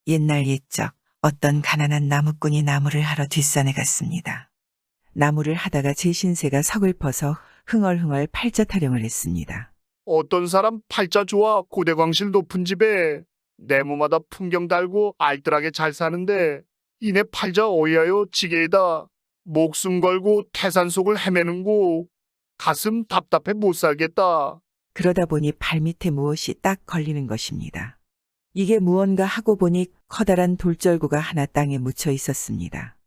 옛날 옛적 어떤 가난한 나무꾼이 나무를 하러 뒷산에 갔습니다. 나무를 하다가 제 신세가 서글퍼서 흥얼흥얼 팔자 타령을 했습니다. 어떤 사람 팔자 좋아 고대광실 높은 집에 네모마다 풍경 달고 알뜰하게 잘 사는데 이내 팔자 어이하여 지게에다 목숨 걸고 태산 속을 헤매는고 가슴 답답해 못 살겠다. 그러다 보니 발밑에 무엇이 딱 걸리는 것입니다. 이게 무언가 하고 보니 커다란 돌절구가 하나 땅에 묻혀 있었습니다.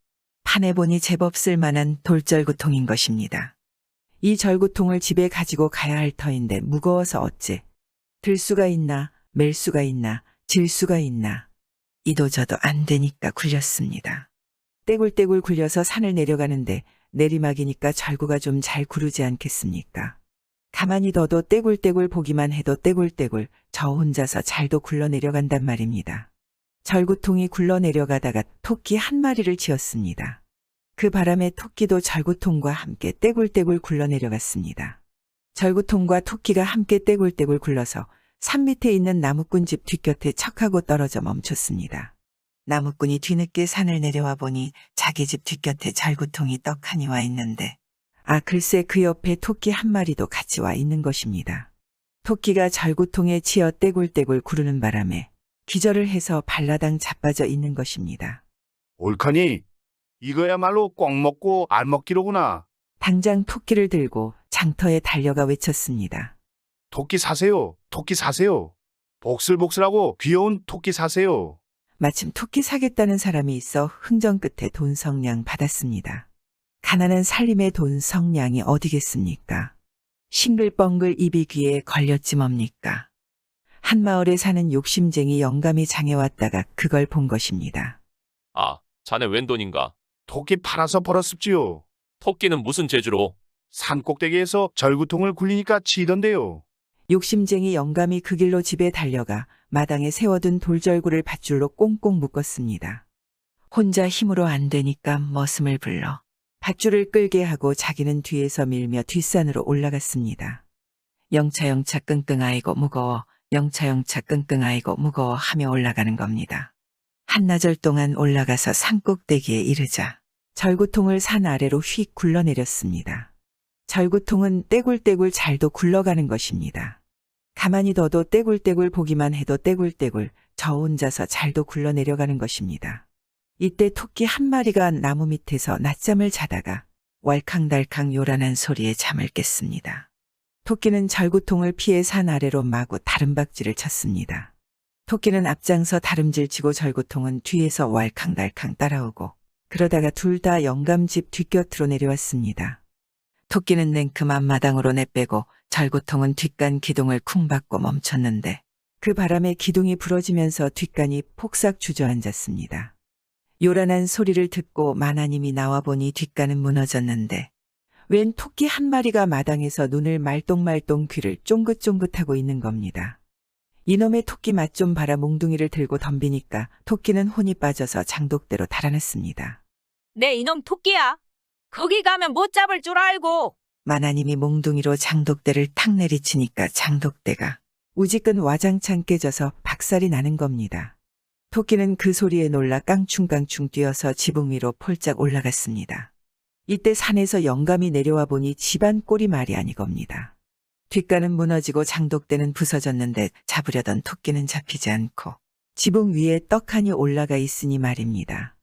판에 보니 제법 쓸만한 돌절구통인 것입니다. 이 절구통을 집에 가지고 가야 할 터인데 무거워서 어째 들 수가 있나 맬 수가 있나 질 수가 있나 이도저도 안 되니까 굴렸습니다. 떼굴떼굴 굴려서 산을 내려가는데 내리막이니까 절구가 좀 잘 구르지 않겠습니까? 가만히 둬도 떼굴떼굴 보기만 해도 떼굴떼굴 저 혼자서 잘도 굴러 내려간단 말입니다. 절구통이 굴러 내려가다가 토끼 한 마리를 지었습니다. 그 바람에 토끼도 절구통과 함께 떼굴떼굴 굴러 내려갔습니다. 절구통과 토끼가 함께 떼굴떼굴 굴러서 산 밑에 있는 나무꾼 집 뒷곁에 척하고 떨어져 멈췄습니다. 나무꾼이 뒤늦게 산을 내려와 보니 자기 집 뒷곁에 절구통이 떡하니 와 있는데 글쎄 그 옆에 토끼 한 마리도 같이 와 있는 것입니다. 토끼가 절구통에 치여 떼굴떼굴 구르는 바람에 기절을 해서 발라당 자빠져 있는 것입니다. 옳거니 이거야말로 꽉 먹고 알 먹기로구나. 당장 토끼를 들고 장터에 달려가 외쳤습니다. 토끼 사세요. 토끼 사세요. 복슬복슬하고 귀여운 토끼 사세요. 마침 토끼 사겠다는 사람이 있어 흥정 끝에 돈 성냥 받았습니다. 가난한 살림의 돈 성냥이 어디겠습니까? 싱글벙글 입이 귀에 걸렸지 뭡니까? 한 마을에 사는 욕심쟁이 영감이 장에 왔다가 그걸 본 것입니다. 아, 자네 웬 돈인가? 토끼 팔아서 벌었습지요. 토끼는 무슨 재주로? 산 꼭대기에서 절구통을 굴리니까 치던데요. 욕심쟁이 영감이 그 길로 집에 달려가 마당에 세워둔 돌절구를 밧줄로 꽁꽁 묶었습니다. 혼자 힘으로 안 되니까 머슴을 불러 밧줄을 끌게 하고 자기는 뒤에서 밀며 뒷산으로 올라갔습니다. 영차영차 끙끙 아이고 무거워 영차영차 끙끙 아이고 무거워 하며 올라가는 겁니다. 한나절 동안 올라가서 산 꼭대기에 이르자 절구통을 산 아래로 휙 굴러내렸습니다. 절구통은 떼굴떼굴 잘도 굴러가는 것입니다. 가만히 둬도 떼굴떼굴 보기만 해도 떼굴떼굴 저 혼자서 잘도 굴러내려가는 것입니다. 이때 토끼 한 마리가 나무 밑에서 낮잠을 자다가 왈캉달캉 요란한 소리에 잠을 깼습니다. 토끼는 절구통을 피해 산 아래로 마구 다름박질을 쳤습니다. 토끼는 앞장서 다름질 치고 절구통은 뒤에서 왈캉달캉 따라오고 그러다가 둘 다 영감집 뒷곁으로 내려왔습니다. 토끼는 냉큼 앞마당으로 내빼고 절구통은 뒷간 기둥을 쿵 박고 멈췄는데 그 바람에 기둥이 부러지면서 뒷간이 폭삭 주저앉았습니다. 요란한 소리를 듣고 마나님이 나와보니 뒷간은 무너졌는데 웬 토끼 한 마리가 마당에서 눈을 말똥말똥 귀를 쫑긋쫑긋하고 있는 겁니다. 이놈의 토끼 맛 좀 봐라 몽둥이를 들고 덤비니까 토끼는 혼이 빠져서 장독대로 달아났습니다. 내 이놈 토끼야. 거기 가면 못 잡을 줄 알고. 마나님이 몽둥이로 장독대를 탁 내리치니까 장독대가 우지끈 와장창 깨져서 박살이 나는 겁니다. 토끼는 그 소리에 놀라 깡충깡충 뛰어서 지붕 위로 폴짝 올라갔습니다. 이때 산에서 영감이 내려와 보니 집안 꼴이 말이 아니겁니다. 뒷간은 무너지고 장독대는 부서졌는데 잡으려던 토끼는 잡히지 않고 지붕 위에 떡하니 올라가 있으니 말입니다.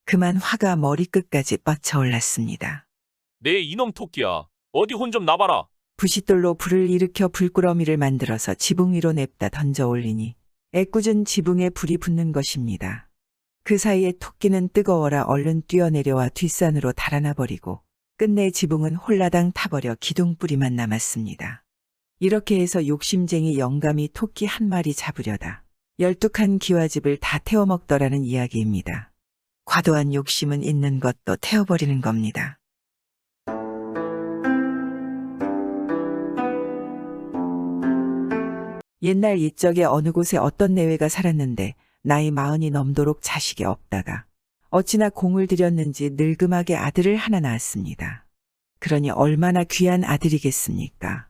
그만 화가 머리끝까지 뻗쳐올랐습니다. 내 이놈 토끼야. 어디 혼 좀 나봐라. 부싯돌로 불을 일으켜 불꾸러미를 만들어서 지붕 위로 냅다 던져 올리니 애꿎은 지붕에 불이 붙는 것입니다. 그 사이에 토끼는 뜨거워라 얼른 뛰어내려와 뒷산으로 달아나 버리고 끝내 지붕은 홀라당 타버려 기둥뿌리만 남았습니다. 이렇게 해서 욕심쟁이 영감이 토끼 한 마리 잡으려다 12칸 기와집을 다 태워먹더라는 이야기입니다. 과도한 욕심은 있는 것도 태워버리는 겁니다. 옛날 옛적에 어느 곳에 어떤 내외가 살았는데 나이 40이 넘도록 자식이 없다가 어찌나 공을 들였는지 늙음하게 아들을 하나 낳았습니다. 그러니 얼마나 귀한 아들이겠습니까?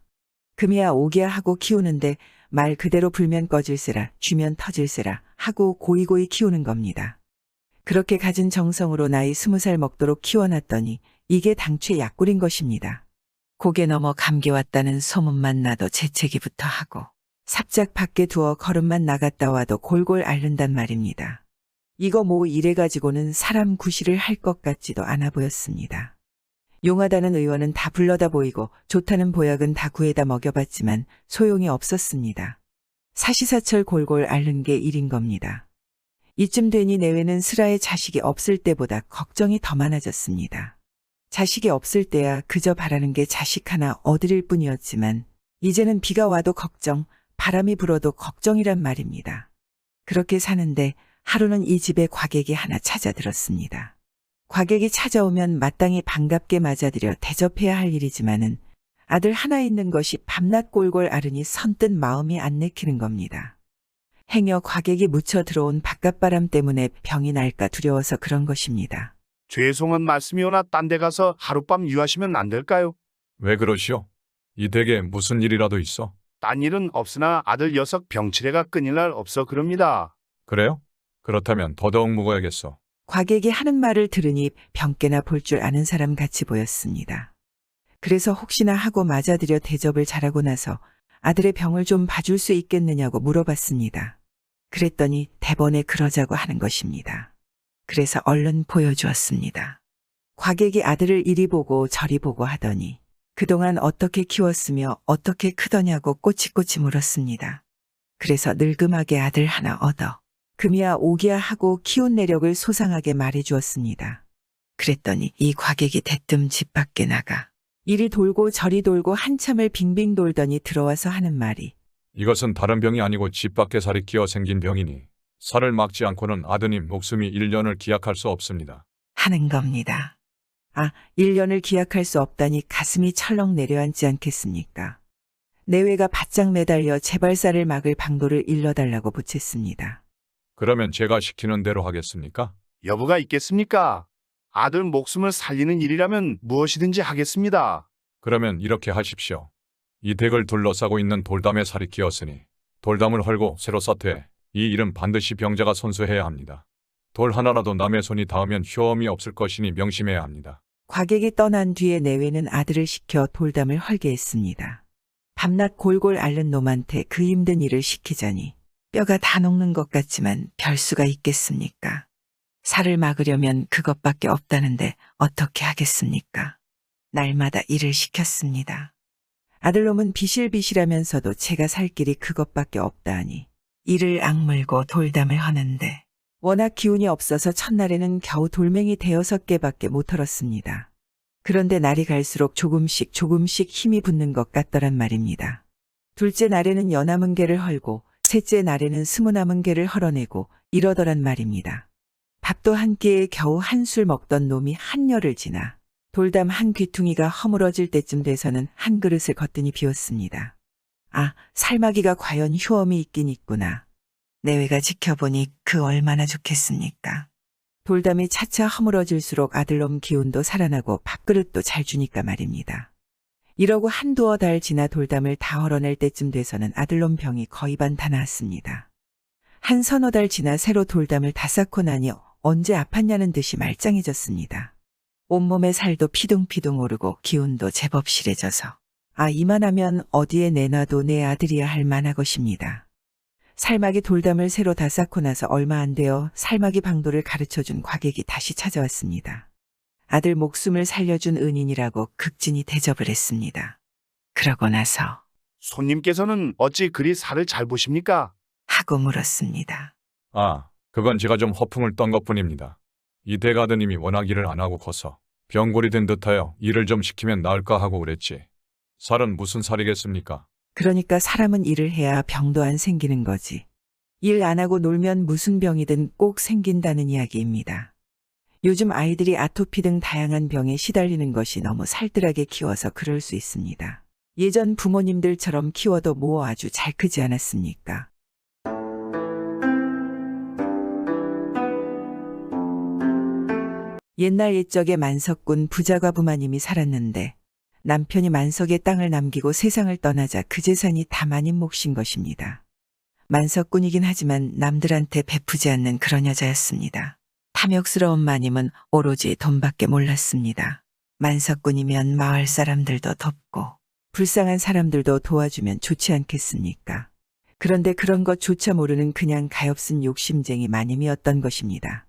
금이야 오기야 하고 키우는데 말 그대로 불면 꺼질세라 쥐면 터질세라 하고 고이고이 키우는 겁니다. 그렇게 갖은 정성으로 나이 20살 먹도록 키워놨더니 이게 당최 약골인 것입니다. 고개 넘어 감기 왔다는 소문만 나도 재채기부터 하고 삽작 밖에 두어 걸음만 나갔다 와도 골골 앓는단 말입니다. 이거 뭐 이래가지고는 사람 구실을 할 것 같지도 않아 보였습니다. 용하다는 의원은 다 불러다 보이고 좋다는 보약은 다 구해다 먹여봤지만 소용이 없었습니다. 사시사철 골골 앓는 게 일인 겁니다. 이쯤 되니 내외는 슬아의 자식이 없을 때보다 걱정이 더 많아졌습니다. 자식이 없을 때야 그저 바라는 게 자식 하나 얻으릴 뿐이었지만 이제는 비가 와도 걱정, 바람이 불어도 걱정이란 말입니다. 그렇게 사는데 하루는 이 집에 과객이 하나 찾아들었습니다. 과객이 찾아오면 마땅히 반갑게 맞아들여 대접해야 할 일이지만은 아들 하나 있는 것이 밤낮 골골 앓으니 선뜻 마음이 안 내키는 겁니다. 행여 과객이 묻혀 들어온 바깥바람 때문에 병이 날까 두려워서 그런 것입니다. 죄송한 말씀이오나 딴 데 가서 하룻밤 유하시면 안 될까요? 왜 그러시오? 이 댁에 무슨 일이라도 있어? 딴 일은 없으나 아들 녀석 병치레가 끊일 날 없어 그럽니다. 그래요? 그렇다면 더더욱 묵어야겠어. 과객이 하는 말을 들으니 병깨나 볼 줄 아는 사람 같이 보였습니다. 그래서 혹시나 하고 맞아들여 대접을 잘하고 나서 아들의 병을 좀 봐줄 수 있겠느냐고 물어봤습니다. 그랬더니 대번에 그러자고 하는 것입니다. 그래서 얼른 보여주었습니다. 과객이 아들을 이리 보고 저리 보고 하더니 그동안 어떻게 키웠으며 어떻게 크더냐고 꼬치꼬치 물었습니다. 그래서 늙음하게 아들 하나 얻어 금이야 오기야 하고 키운 내력을 소상하게 말해 주었습니다. 그랬더니 이 과객이 대뜸 집 밖에 나가 이리 돌고 저리 돌고 한참을 빙빙 돌더니 들어와서 하는 말이 이것은 다른 병이 아니고 집 밖에 살이 끼어 생긴 병이니 살을 막지 않고는 아드님 목숨이 1년을 기약할 수 없습니다. 하는 겁니다. 아, 1년을 기약할 수 없다니 가슴이 철렁 내려앉지 않겠습니까? 내외가 바짝 매달려 제발살을 막을 방도를 일러달라고 보챘습니다. 그러면 제가 시키는 대로 하겠습니까? 여부가 있겠습니까? 아들 목숨을 살리는 일이라면 무엇이든지 하겠습니다. 그러면 이렇게 하십시오. 이 댁을 둘러싸고 있는 돌담에 살이 끼었으니 돌담을 헐고 새로 쌓되 이 일은 반드시 병자가 손수해야 합니다. 돌 하나라도 남의 손이 닿으면 효험이 없을 것이니 명심해야 합니다. 과객이 떠난 뒤에 내외는 아들을 시켜 돌담을 헐게 했습니다. 밤낮 골골 앓는 놈한테 그 힘든 일을 시키자니 뼈가 다 녹는 것 같지만 별 수가 있겠습니까? 살을 막으려면 그것밖에 없다는데 어떻게 하겠습니까? 날마다 일을 시켰습니다. 아들놈은 비실비실하면서도 제가 살 길이 그것밖에 없다 하니 이를 악물고 돌담을 하는데 워낙 기운이 없어서 첫날에는 겨우 돌멩이 5-6개밖에 못 털었습니다. 그런데 날이 갈수록 조금씩 힘이 붙는 것 같더란 말입니다. 둘째 날에는 여남은 개를 헐고 셋째 날에는 20남은 개를 헐어내고 이러더란 말입니다. 밥도 한 끼에 겨우 한술 먹던 놈이 한열을 지나 돌담 한 귀퉁이가 허물어질 때쯤 돼서는 한 그릇을 거뜬히 비웠습니다. 아, 살마기가 과연 효험이 있긴 있구나. 내외가 지켜보니 그 얼마나 좋겠습니까? 돌담이 차차 허물어질수록 아들놈 기운도 살아나고 밥그릇도 잘 주니까 말입니다. 이러고 한두어 달 지나 돌담을 다 헐어낼 때쯤 돼서는 아들놈 병이 거의 반 다 나았습니다. 한 서너 달 지나 새로 돌담을 다 쌓고 나니 언제 아팠냐는 듯이 말짱해졌습니다. 온몸에 살도 피둥피둥 오르고 기운도 제법 실해져서 아, 이만하면 어디에 내놔도 내 아들이야 할 만하것입니다. 살마기 돌담을 새로 다 쌓고 나서 얼마 안 되어 살마기 방도를 가르쳐준 과객이 다시 찾아왔습니다. 아들 목숨을 살려준 은인이라고 극진히 대접을 했습니다. 그러고 나서 손님께서는 어찌 그리 살을 잘 보십니까? 하고 물었습니다. 아, 그건 제가 좀 허풍을 떤 것뿐입니다. 이 댁 아드님이 워낙 일을 안 하고 커서 병골이 된 듯하여 일을 좀 시키면 나을까 하고 그랬지. 살은 무슨 살이겠습니까? 그러니까 사람은 일을 해야 병도 안 생기는 거지. 일 안 하고 놀면 무슨 병이든 꼭 생긴다는 이야기입니다. 요즘 아이들이 아토피 등 다양한 병에 시달리는 것이 너무 살뜰하게 키워서 그럴 수 있습니다. 예전 부모님들처럼 키워도 뭐 아주 잘 크지 않았습니까? 옛날 옛적에 만석군 부자과부마님이 살았는데 남편이 만석에 땅을 남기고 세상을 떠나자 그 재산이 다 마님 몫인 것입니다. 만석꾼이긴 하지만 남들한테 베푸지 않는 그런 여자였습니다. 탐욕스러운 마님은 오로지 돈밖에 몰랐습니다. 만석꾼이면 마을 사람들도 돕고 불쌍한 사람들도 도와주면 좋지 않겠습니까? 그런데 그런 것조차 모르는 그냥 가엾은 욕심쟁이 마님이었던 것입니다.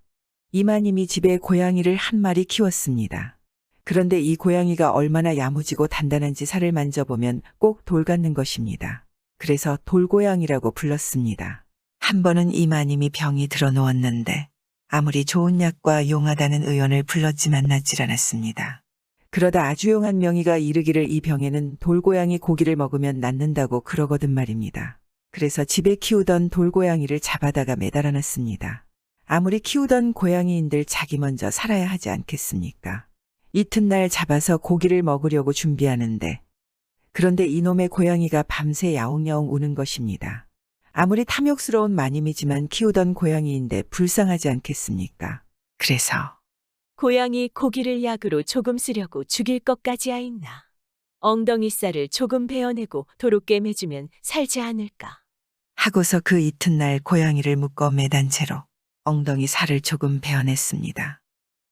이 마님이 집에 고양이를 한 마리 키웠습니다. 그런데 이 고양이가 얼마나 야무지고 단단한지 살을 만져보면 꼭 돌 같는 것입니다. 그래서 돌고양이라고 불렀습니다. 한 번은 이 마님이 병이 들어 누웠는데 아무리 좋은 약과 용하다는 의원을 불렀지만 낫질 않았습니다. 그러다 아주 용한 명의가 이르기를 이 병에는 돌고양이 고기를 먹으면 낫는다고 그러거든 말입니다. 그래서 집에 키우던 돌고양이를 잡아다가 매달아 놨습니다. 아무리 키우던 고양이인들 자기 먼저 살아야 하지 않겠습니까? 이튿날 잡아서 고기를 먹으려고 준비하는데 그런데 이놈의 고양이가 밤새 야옹야옹 우는 것입니다. 아무리 탐욕스러운 마님이지만 키우던 고양이인데 불쌍하지 않겠습니까? 그래서 고양이 고기를 약으로 조금 쓰려고 죽일 것까지 하있나. 엉덩이 살을 조금 베어내고 도로 꿰매주면 살지 않을까. 하고서 그 이튿날 고양이를 묶어 매단 채로 엉덩이 살을 조금 베어냈습니다.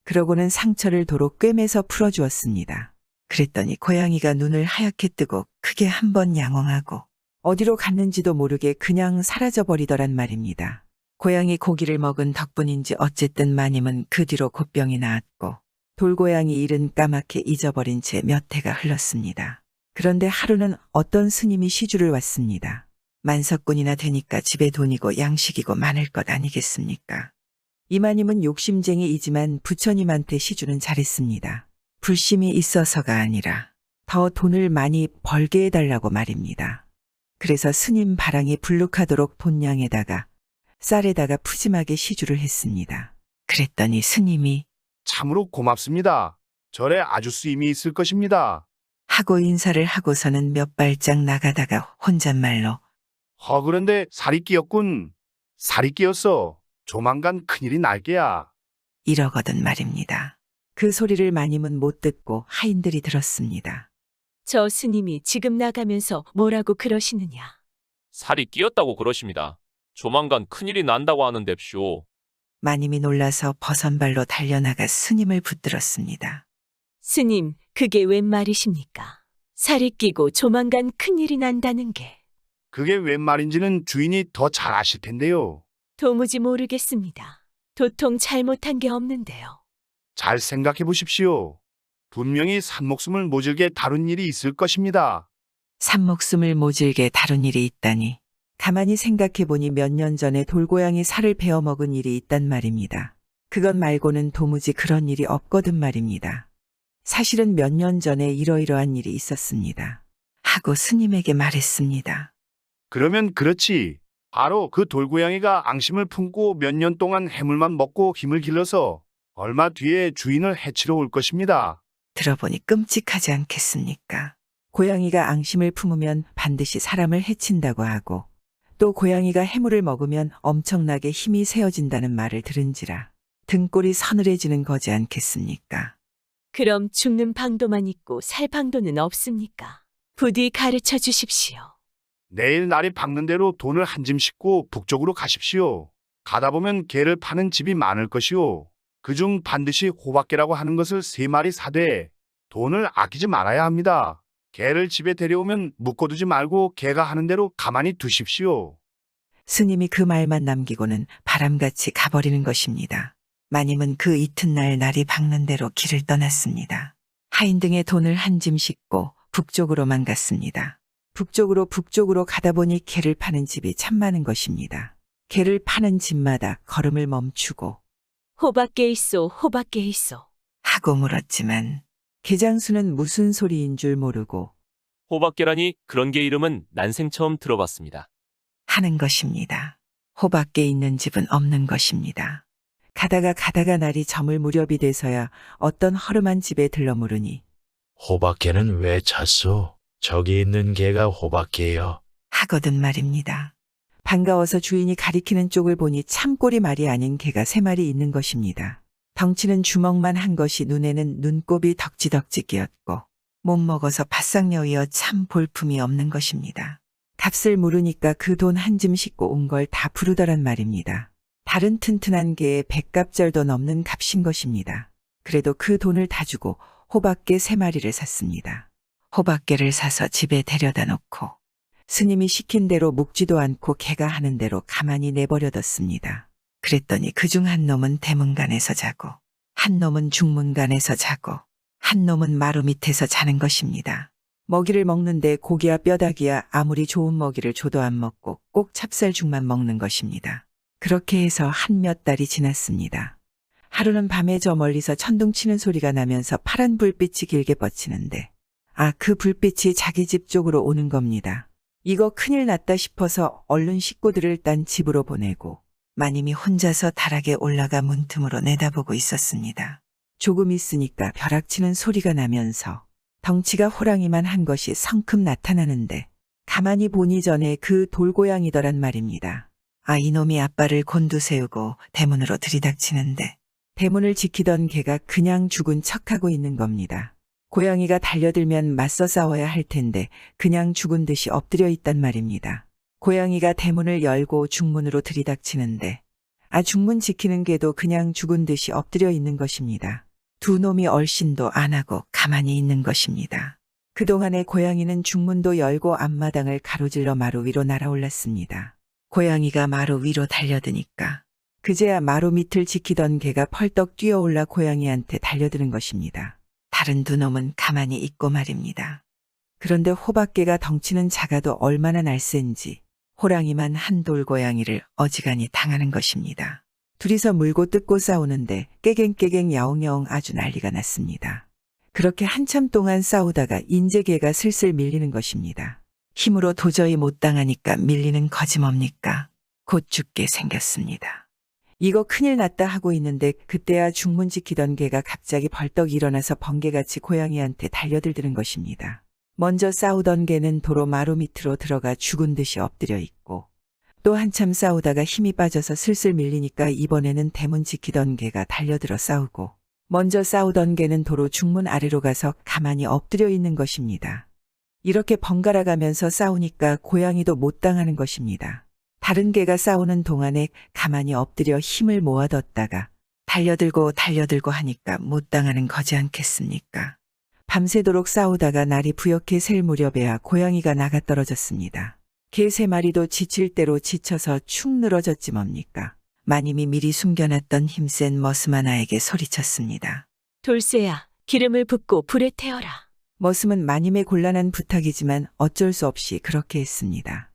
그러고는 상처를 도로 꿰매서 풀어주었습니다. 그랬더니 고양이가 눈을 하얗게 뜨고 크게 한번 양엉하고 어디로 갔는지도 모르게 그냥 사라져버리더란 말입니다. 고양이 고기를 먹은 덕분인지 어쨌든 마님은 그 뒤로 곧병이 나았고 돌고양이 일은 까맣게 잊어버린 채 몇 해가 흘렀습니다. 그런데 하루는 어떤 스님이 시주를 왔습니다. 만석꾼이나 되니까 집에 돈이고 양식이고 많을 것 아니겠습니까? 이마님은 욕심쟁이이지만 부처님한테 시주는 잘했습니다. 불심이 있어서가 아니라 더 돈을 많이 벌게 해달라고 말입니다. 그래서 스님 바랑이 불룩하도록 돈량에다가 쌀에다가 푸짐하게 시주를 했습니다. 그랬더니 스님이 참으로 고맙습니다. 절에 아주 쓰임이 있을 것입니다. 하고 인사를 하고서는 몇 발짝 나가다가 혼잣말로 그런데 살이 끼었군. 살이 끼었어. 조만간 큰일이 날 게야. 이러거든 말입니다. 그 소리를 마님은 못 듣고 하인들이 들었습니다. 저 스님이 지금 나가면서 뭐라고 그러시느냐. 살이 끼었다고 그러십니다. 조만간 큰일이 난다고 하는데쇼. 마님이 놀라서 버선발로 달려나가 스님을 붙들었습니다. 스님, 그게 웬 말이십니까? 살이 끼고 조만간 큰일이 난다는 게. 그게 웬 말인지는 주인이 더 잘 아실 텐데요. 도무지 모르겠습니다. 도통 잘못한 게 없는데요. 잘 생각해 보십시오. 분명히 산목숨을 모질게 다룬 일이 있을 것입니다. 산목숨을 모질게 다룬 일이 있다니. 가만히 생각해보니 몇 년 전에 돌고양이 살을 베어 먹은 일이 있단 말입니다. 그것 말고는 도무지 그런 일이 없거든 말입니다. 사실은 몇 년 전에 이러이러한 일이 있었습니다. 하고 스님에게 말했습니다. 그러면 그렇지. 바로 그 돌고양이가 앙심을 품고 몇 년 동안 해물만 먹고 힘을 길러서 얼마 뒤에 주인을 해치러 올 것입니다. 들어보니 끔찍하지 않겠습니까? 고양이가 앙심을 품으면 반드시 사람을 해친다고 하고 또 고양이가 해물을 먹으면 엄청나게 힘이 세어진다는 말을 들은지라 등골이 서늘해지는 거지 않겠습니까? 그럼 죽는 방도만 있고 살 방도는 없습니까? 부디 가르쳐 주십시오. 내일 날이 밝는 대로 돈을 한 짐 싣고 북쪽으로 가십시오. 가다 보면 개를 파는 집이 많을 것이오. 그중 반드시 호박개라고 하는 것을 3마리 사되 돈을 아끼지 말아야 합니다. 개를 집에 데려오면 묶어두지 말고 개가 하는 대로 가만히 두십시오. 스님이 그 말만 남기고는 바람같이 가버리는 것입니다. 마님은 그 이튿날 날이 밝는 대로 길을 떠났습니다. 하인 등의 돈을 한 짐 싣고 북쪽으로만 갔습니다. 북쪽으로 가다 보니 개를 파는 집이 참 많은 것입니다. 개를 파는 집마다 걸음을 멈추고 호박개 있소, 호박개 있소. 하고 물었지만 개장수는 무슨 소리인 줄 모르고 호박계라니 그런 게 이름은 난생 처음 들어봤습니다. 하는 것입니다. 호박개 있는 집은 없는 것입니다. 가다가 날이 저물 무렵이 돼서야 어떤 허름한 집에 들러물으니 호박개는 왜 찾소? 저기 있는 개가 호박개요. 하거든 말입니다. 반가워서 주인이 가리키는 쪽을 보니 참꼬리 말이 아닌 개가 3마리 있는 것입니다. 덩치는 주먹만 한 것이 눈에는 눈곱이 덕지덕지 끼었고 못 먹어서 바싹 여위어 참 볼품이 없는 것입니다. 값을 모르니까 그 돈 한 줌 싣고 온 걸 다 부르더란 말입니다. 다른 튼튼한 개의 100갑절도 넘는 값인 것입니다. 그래도 그 돈을 다 주고 호박개 3마리를 샀습니다. 호박개를 사서 집에 데려다 놓고 스님이 시킨 대로 묵지도 않고 개가 하는 대로 가만히 내버려뒀습니다. 그랬더니 그중 한 놈은 대문간에서 자고 한 놈은 중문간에서 자고 한 놈은 마루 밑에서 자는 것입니다. 먹이를 먹는데 고기야 뼈다귀야 아무리 좋은 먹이를 줘도 안 먹고 꼭 찹쌀죽만 먹는 것입니다. 그렇게 해서 한 몇 달이 지났습니다. 하루는 밤에 저 멀리서 천둥 치는 소리가 나면서 파란 불빛이 길게 뻗치는데 그 불빛이 자기 집 쪽으로 오는 겁니다. 이거 큰일 났다 싶어서 얼른 식구들을 딴 집으로 보내고 마님이 혼자서 다락에 올라가 문틈으로 내다보고 있었습니다. 조금 있으니까 벼락치는 소리가 나면서 덩치가 호랑이만 한 것이 성큼 나타나는데 가만히 보니 전에 그 돌고양이더란 말입니다. 이놈이 아빠를 곤두세우고 대문으로 들이닥치는데 대문을 지키던 개가 그냥 죽은 척하고 있는 겁니다. 고양이가 달려들면 맞서 싸워야 할 텐데 그냥 죽은 듯이 엎드려 있단 말입니다. 고양이가 대문을 열고 중문으로 들이닥치는데 중문 지키는 개도 그냥 죽은 듯이 엎드려 있는 것입니다. 두 놈이 얼씬도 안 하고 가만히 있는 것입니다. 그동안에 고양이는 중문도 열고 앞마당을 가로질러 마루 위로 날아올랐습니다. 고양이가 마루 위로 달려드니까 그제야 마루 밑을 지키던 개가 펄떡 뛰어올라 고양이한테 달려드는 것입니다. 다른 두 놈은 가만히 있고 말입니다. 그런데 호박개가 덩치는 작아도 얼마나 날쌘지 호랑이만 한 돌고양이를 어지간히 당하는 것입니다. 둘이서 물고 뜯고 싸우는데 깨갱깨갱 야옹야옹 아주 난리가 났습니다. 그렇게 한참 동안 싸우다가 인제 개가 슬슬 밀리는 것입니다. 힘으로 도저히 못 당하니까 밀리는 거지 뭡니까? 곧 죽게 생겼습니다. 이거 큰일 났다 하고 있는데 그때야 중문 지키던 개가 갑자기 벌떡 일어나서 번개같이 고양이한테 달려들드는 것입니다. 먼저 싸우던 개는 도로 마루 밑으로 들어가 죽은 듯이 엎드려 있고 또 한참 싸우다가 힘이 빠져서 슬슬 밀리니까 이번에는 대문 지키던 개가 달려들어 싸우고 먼저 싸우던 개는 도로 중문 아래로 가서 가만히 엎드려 있는 것입니다. 이렇게 번갈아 가면서 싸우니까 고양이도 못 당하는 것입니다. 다른 개가 싸우는 동안에 가만히 엎드려 힘을 모아뒀다가 달려들고 하니까 못 당하는 거지 않겠습니까? 밤새도록 싸우다가 날이 부옇게 셀 무렵에야 고양이가 나가 떨어졌습니다. 개 3마리도 지칠 대로 지쳐서 축 늘어졌지 뭡니까? 마님이 미리 숨겨놨던 힘센 머슴 하나에게 소리쳤습니다. 돌쇠야, 기름을 붓고 불에 태워라. 머슴은 마님의 곤란한 부탁이지만 어쩔 수 없이 그렇게 했습니다.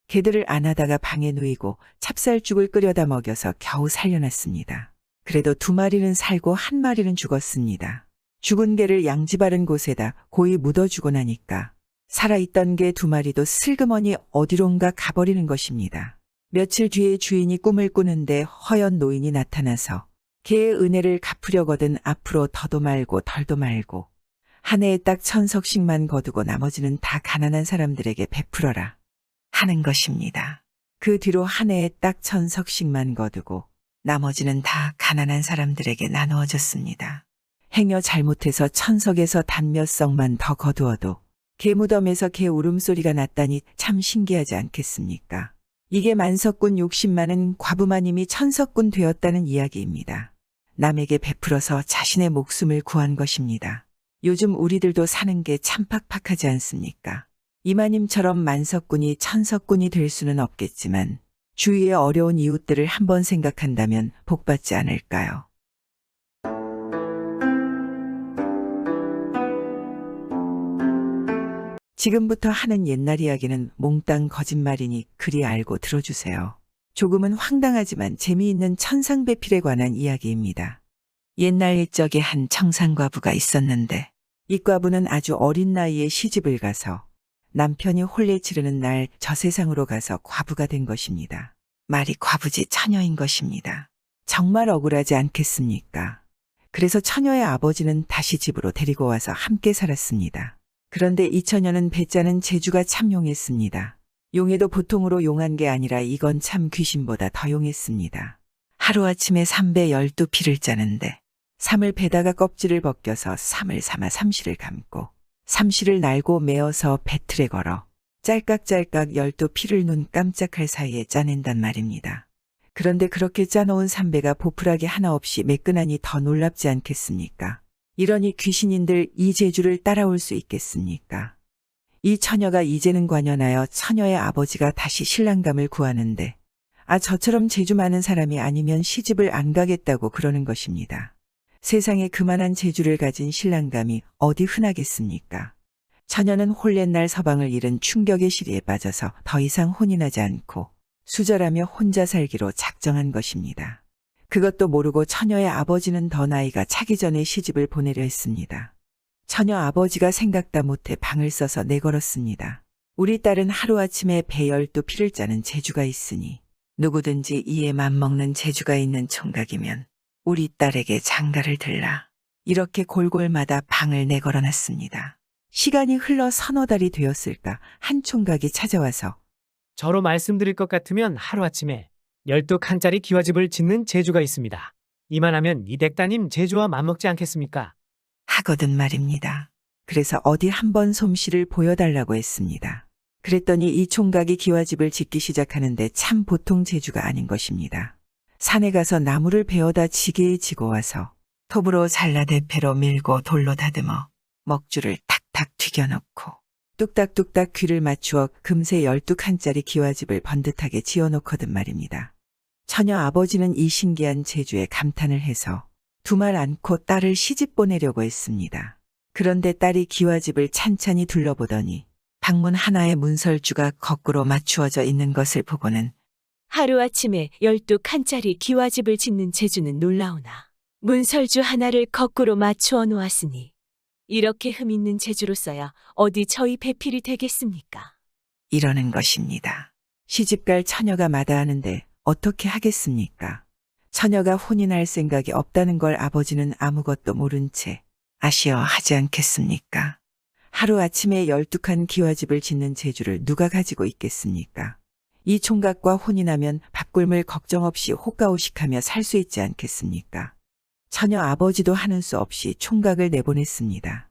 개들을 안하다가 방에 누이고 찹쌀죽을 끓여다 먹여서 겨우 살려놨습니다. 그래도 2마리는 살고 1마리는 죽었습니다. 죽은 개를 양지 바른 곳에다 고이 묻어주고 나니까 살아있던 개 2마리도 슬그머니 어디론가 가버리는 것입니다. 며칠 뒤에 주인이 꿈을 꾸는데 허연 노인이 나타나서 개의 은혜를 갚으려거든 앞으로 더도 말고 덜도 말고 한 해에 딱 1000석씩만 거두고 나머지는 다 가난한 사람들에게 베풀어라 하는 것입니다. 그 뒤로 한 해에 딱 1000석씩만 거두고 나머지는 다 가난한 사람들에게 나누어졌습니다. 행여 잘못해서 1000석에서 단 몇 석만 더 거두어도 개 무덤에서 개 울음소리가 났다니 참 신기하지 않겠습니까? 이게 만석군 60만은 과부마님이 1000석군 되었다는 이야기입니다. 남에게 베풀어서 자신의 목숨을 구한 것입니다. 요즘 우리들도 사는 게 참 팍팍하지 않습니까? 이마님처럼 만석군이 1000석군이 될 수는 없겠지만 주위의 어려운 이웃들을 한번 생각한다면 복받지 않을까요? 지금부터 하는 옛날 이야기는 몽땅 거짓말이니 그리 알고 들어주세요. 조금은 황당하지만 재미있는 천상배필에 관한 이야기입니다. 옛날 옛적에 한 청산과부가 있었는데 이 과부는 아주 어린 나이에 시집을 가서 남편이 혼례 치르는 날 저 세상으로 가서 과부가 된 것입니다. 말이 과부지 처녀인 것입니다. 정말 억울하지 않겠습니까? 그래서 처녀의 아버지는 다시 집으로 데리고 와서 함께 살았습니다. 그런데 이 처녀는 배짜는 재주가 참 용했습니다. 용해도 보통으로 용한 게 아니라 이건 참 귀신보다 더 용했습니다. 하루아침에 3배 12피를 짜는데 삼을 베다가 껍질을 벗겨서 삼을 삼아 삼시를 감고 삼시를 날고 메어서 배틀에 걸어 짤깍짤깍 12피를 눈 깜짝할 사이에 짜낸단 말입니다. 그런데 그렇게 짜놓은 삼배가 보풀하게 하나 없이 매끈하니 더 놀랍지 않겠습니까? 이러니 귀신인들 이 제주를 따라올 수 있겠습니까? 이 처녀가 이제는 관연하여 처녀의 아버지가 다시 신랑감을 구하는데 저처럼 재주 많은 사람이 아니면 시집을 안 가겠다고 그러는 것입니다. 세상에 그만한 재주를 가진 신랑감이 어디 흔하겠습니까? 처녀는 홀옛날 서방을 잃은 충격의 시리에 빠져서 더 이상 혼인하지 않고 수절하며 혼자 살기로 작정한 것입니다. 그것도 모르고 처녀의 아버지는 더 나이가 차기 전에 시집을 보내려 했습니다. 처녀 아버지가 생각다 못해 방을 써서 내걸었습니다. 우리 딸은 하루아침에 배 12피를 짜는 재주가 있으니 누구든지 이에 맘먹는 재주가 있는 총각이면 우리 딸에게 장가를 들라. 이렇게 골골마다 방을 내걸어놨습니다. 시간이 흘러 서너 달이 되었을까 한 총각이 찾아와서 저로 말씀드릴 것 같으면 하루아침에 12칸짜리 기와집을 짓는 재주가 있습니다. 이만하면 이댁따님 재주와 맞먹지 않겠습니까? 하거든 말입니다. 그래서 어디 한번 솜씨를 보여달라고 했습니다. 그랬더니 이 총각이 기와집을 짓기 시작하는데 참 보통 재주가 아닌 것입니다. 산에 가서 나무를 베어다 지게에 지고 와서 톱으로 잘라 대패로 밀고 돌로 다듬어 먹줄을 탁탁 튀겨놓고 뚝딱뚝딱 귀를 맞추어 금세 12칸짜리 기와집을 번듯하게 지어놓거든 말입니다. 처녀 아버지는 이 신기한 재주에 감탄을 해서 두말 않고 딸을 시집 보내려고 했습니다. 그런데 딸이 기와집을 찬찬히 둘러보더니 방문 하나에 문설주가 거꾸로 맞추어져 있는 것을 보고는 하루아침에 12칸짜리 기와집을 짓는 재주는 놀라우나 문설주 하나를 거꾸로 맞추어 놓았으니 이렇게 흠 있는 재주로서야 어디 저희 배필이 되겠습니까? 이러는 것입니다. 시집갈 처녀가 마다하는데 어떻게 하겠습니까? 처녀가 혼인할 생각이 없다는 걸 아버지는 아무것도 모른 채 아쉬워하지 않겠습니까? 하루아침에 12칸 기와집을 짓는 재주를 누가 가지고 있겠습니까? 이 총각과 혼인하면 밥굶을 걱정 없이 호가호식하며 살 수 있지 않겠습니까? 처녀 아버지도 하는 수 없이 총각을 내보냈습니다.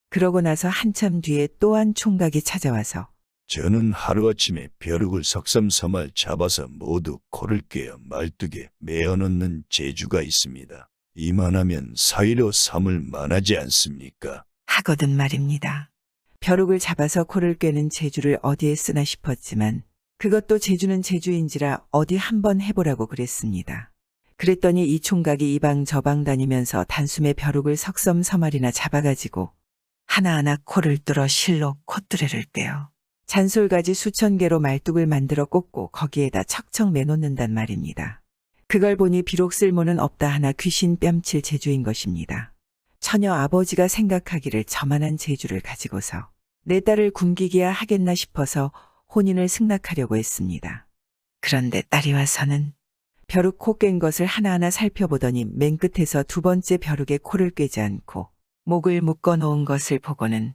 그러고 나서 한참 뒤에 또 한 총각이 찾아와서 저는 하루아침에 벼룩을 석삼서말 잡아서 모두 코를 꿰어 말뚝에 메어놓는 재주가 있습니다. 이만하면 사위로 삼을 만하지 않습니까? 하거든 말입니다. 벼룩을 잡아서 코를 꿰는 재주를 어디에 쓰나 싶었지만 그것도 재주는 재주인지라 어디 한번 해보라고 그랬습니다. 그랬더니 이 총각이 이방 저방 다니면서 단숨에 벼룩을 석섬서말이나 잡아가지고 하나하나 코를 뚫어 실로 콧뚜레를 꿰어 잔솔가지 수천 개로 말뚝을 만들어 꽂고 거기에다 척척 매놓는단 말입니다. 그걸 보니 비록 쓸모는 없다 하나 귀신 뺨칠 재주인 것입니다. 처녀 아버지가 생각하기를 저만한 재주를 가지고서 내 딸을 굶기기야 하겠나 싶어서 혼인을 승낙하려고 했습니다. 그런데 딸이 와서는 벼룩 코 깬 것을 하나하나 살펴보더니 맨 끝에서 두 번째 벼룩에 코를 꿰지 않고 목을 묶어 놓은 것을 보고는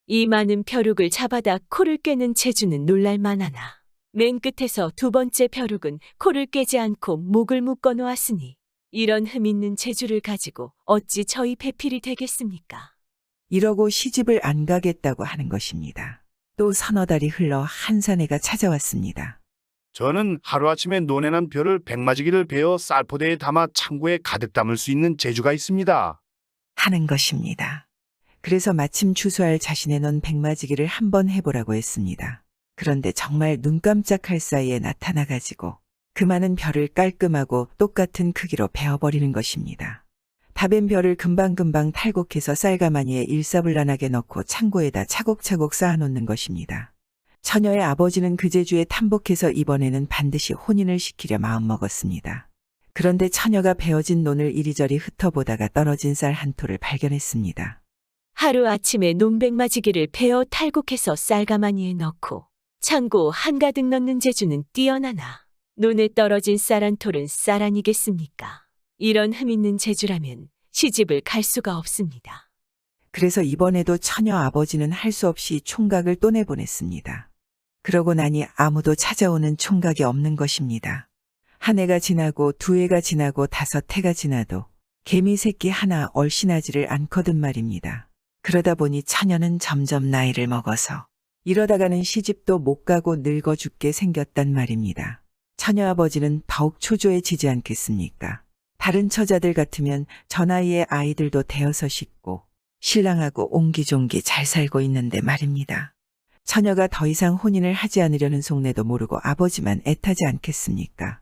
이 많은 벼룩을 잡아다 코를 꿰는 재주는 놀랄만하나 맨 끝에서 두 번째 벼룩은 코를 꿰지 않고 목을 묶어 놓았으니 이런 흠 있는 재주를 가지고 어찌 저희 배필이 되겠습니까? 이러고 시집을 안 가겠다고 하는 것입니다. 또 서너 달이 흘러 한 사내가 찾아왔습니다. 저는 하루아침에 논해난 벼를 백마지기를 베어 쌀포대에 담아 창고에 가득 담을 수 있는 재주가 있습니다. 하는 것입니다. 그래서 마침 추수할 자신의 논 백마지기를 한번 해보라고 했습니다. 그런데 정말 눈 깜짝할 사이에 나타나가지고 그 많은 벼를 깔끔하고 똑같은 크기로 베어버리는 것입니다. 다 벤 벼를 금방금방 탈곡해서 쌀가마니에 일사불란하게 넣고 창고에다 차곡차곡 쌓아놓는 것입니다. 처녀의 아버지는 그 재주에 탐복해서 이번에는 반드시 혼인을 시키려 마음먹었습니다. 그런데 처녀가 베어진 논을 이리저리 흩어보다가 떨어진 쌀 한 톨을 발견했습니다. 하루아침에 논백마지기를 베어 탈곡해서 쌀가마니에 넣고 창고 한가득 넣는 재주는 뛰어나나 논에 떨어진 쌀 한 톨은 쌀 아니겠습니까? 이런 흠 있는 재주라면 시집을 갈 수가 없습니다. 그래서 이번에도 처녀 아버지는 할 수 없이 총각을 또 내보냈습니다. 그러고 나니 아무도 찾아오는 총각이 없는 것입니다. 한 해가 지나고 두 해가 지나고 다섯 해가 지나도 개미 새끼 하나 얼씬하지를 않거든 말입니다. 그러다 보니 처녀는 점점 나이를 먹어서 이러다가는 시집도 못 가고 늙어 죽게 생겼단 말입니다. 처녀 아버지는 더욱 초조해지지 않겠습니까? 다른 처자들 같으면 저 나이에 아이들도 대여섯 씻고 신랑하고 옹기종기 잘 살고 있는데 말입니다. 처녀가 더 이상 혼인을 하지 않으려는 속내도 모르고 아버지만 애타지 않겠습니까?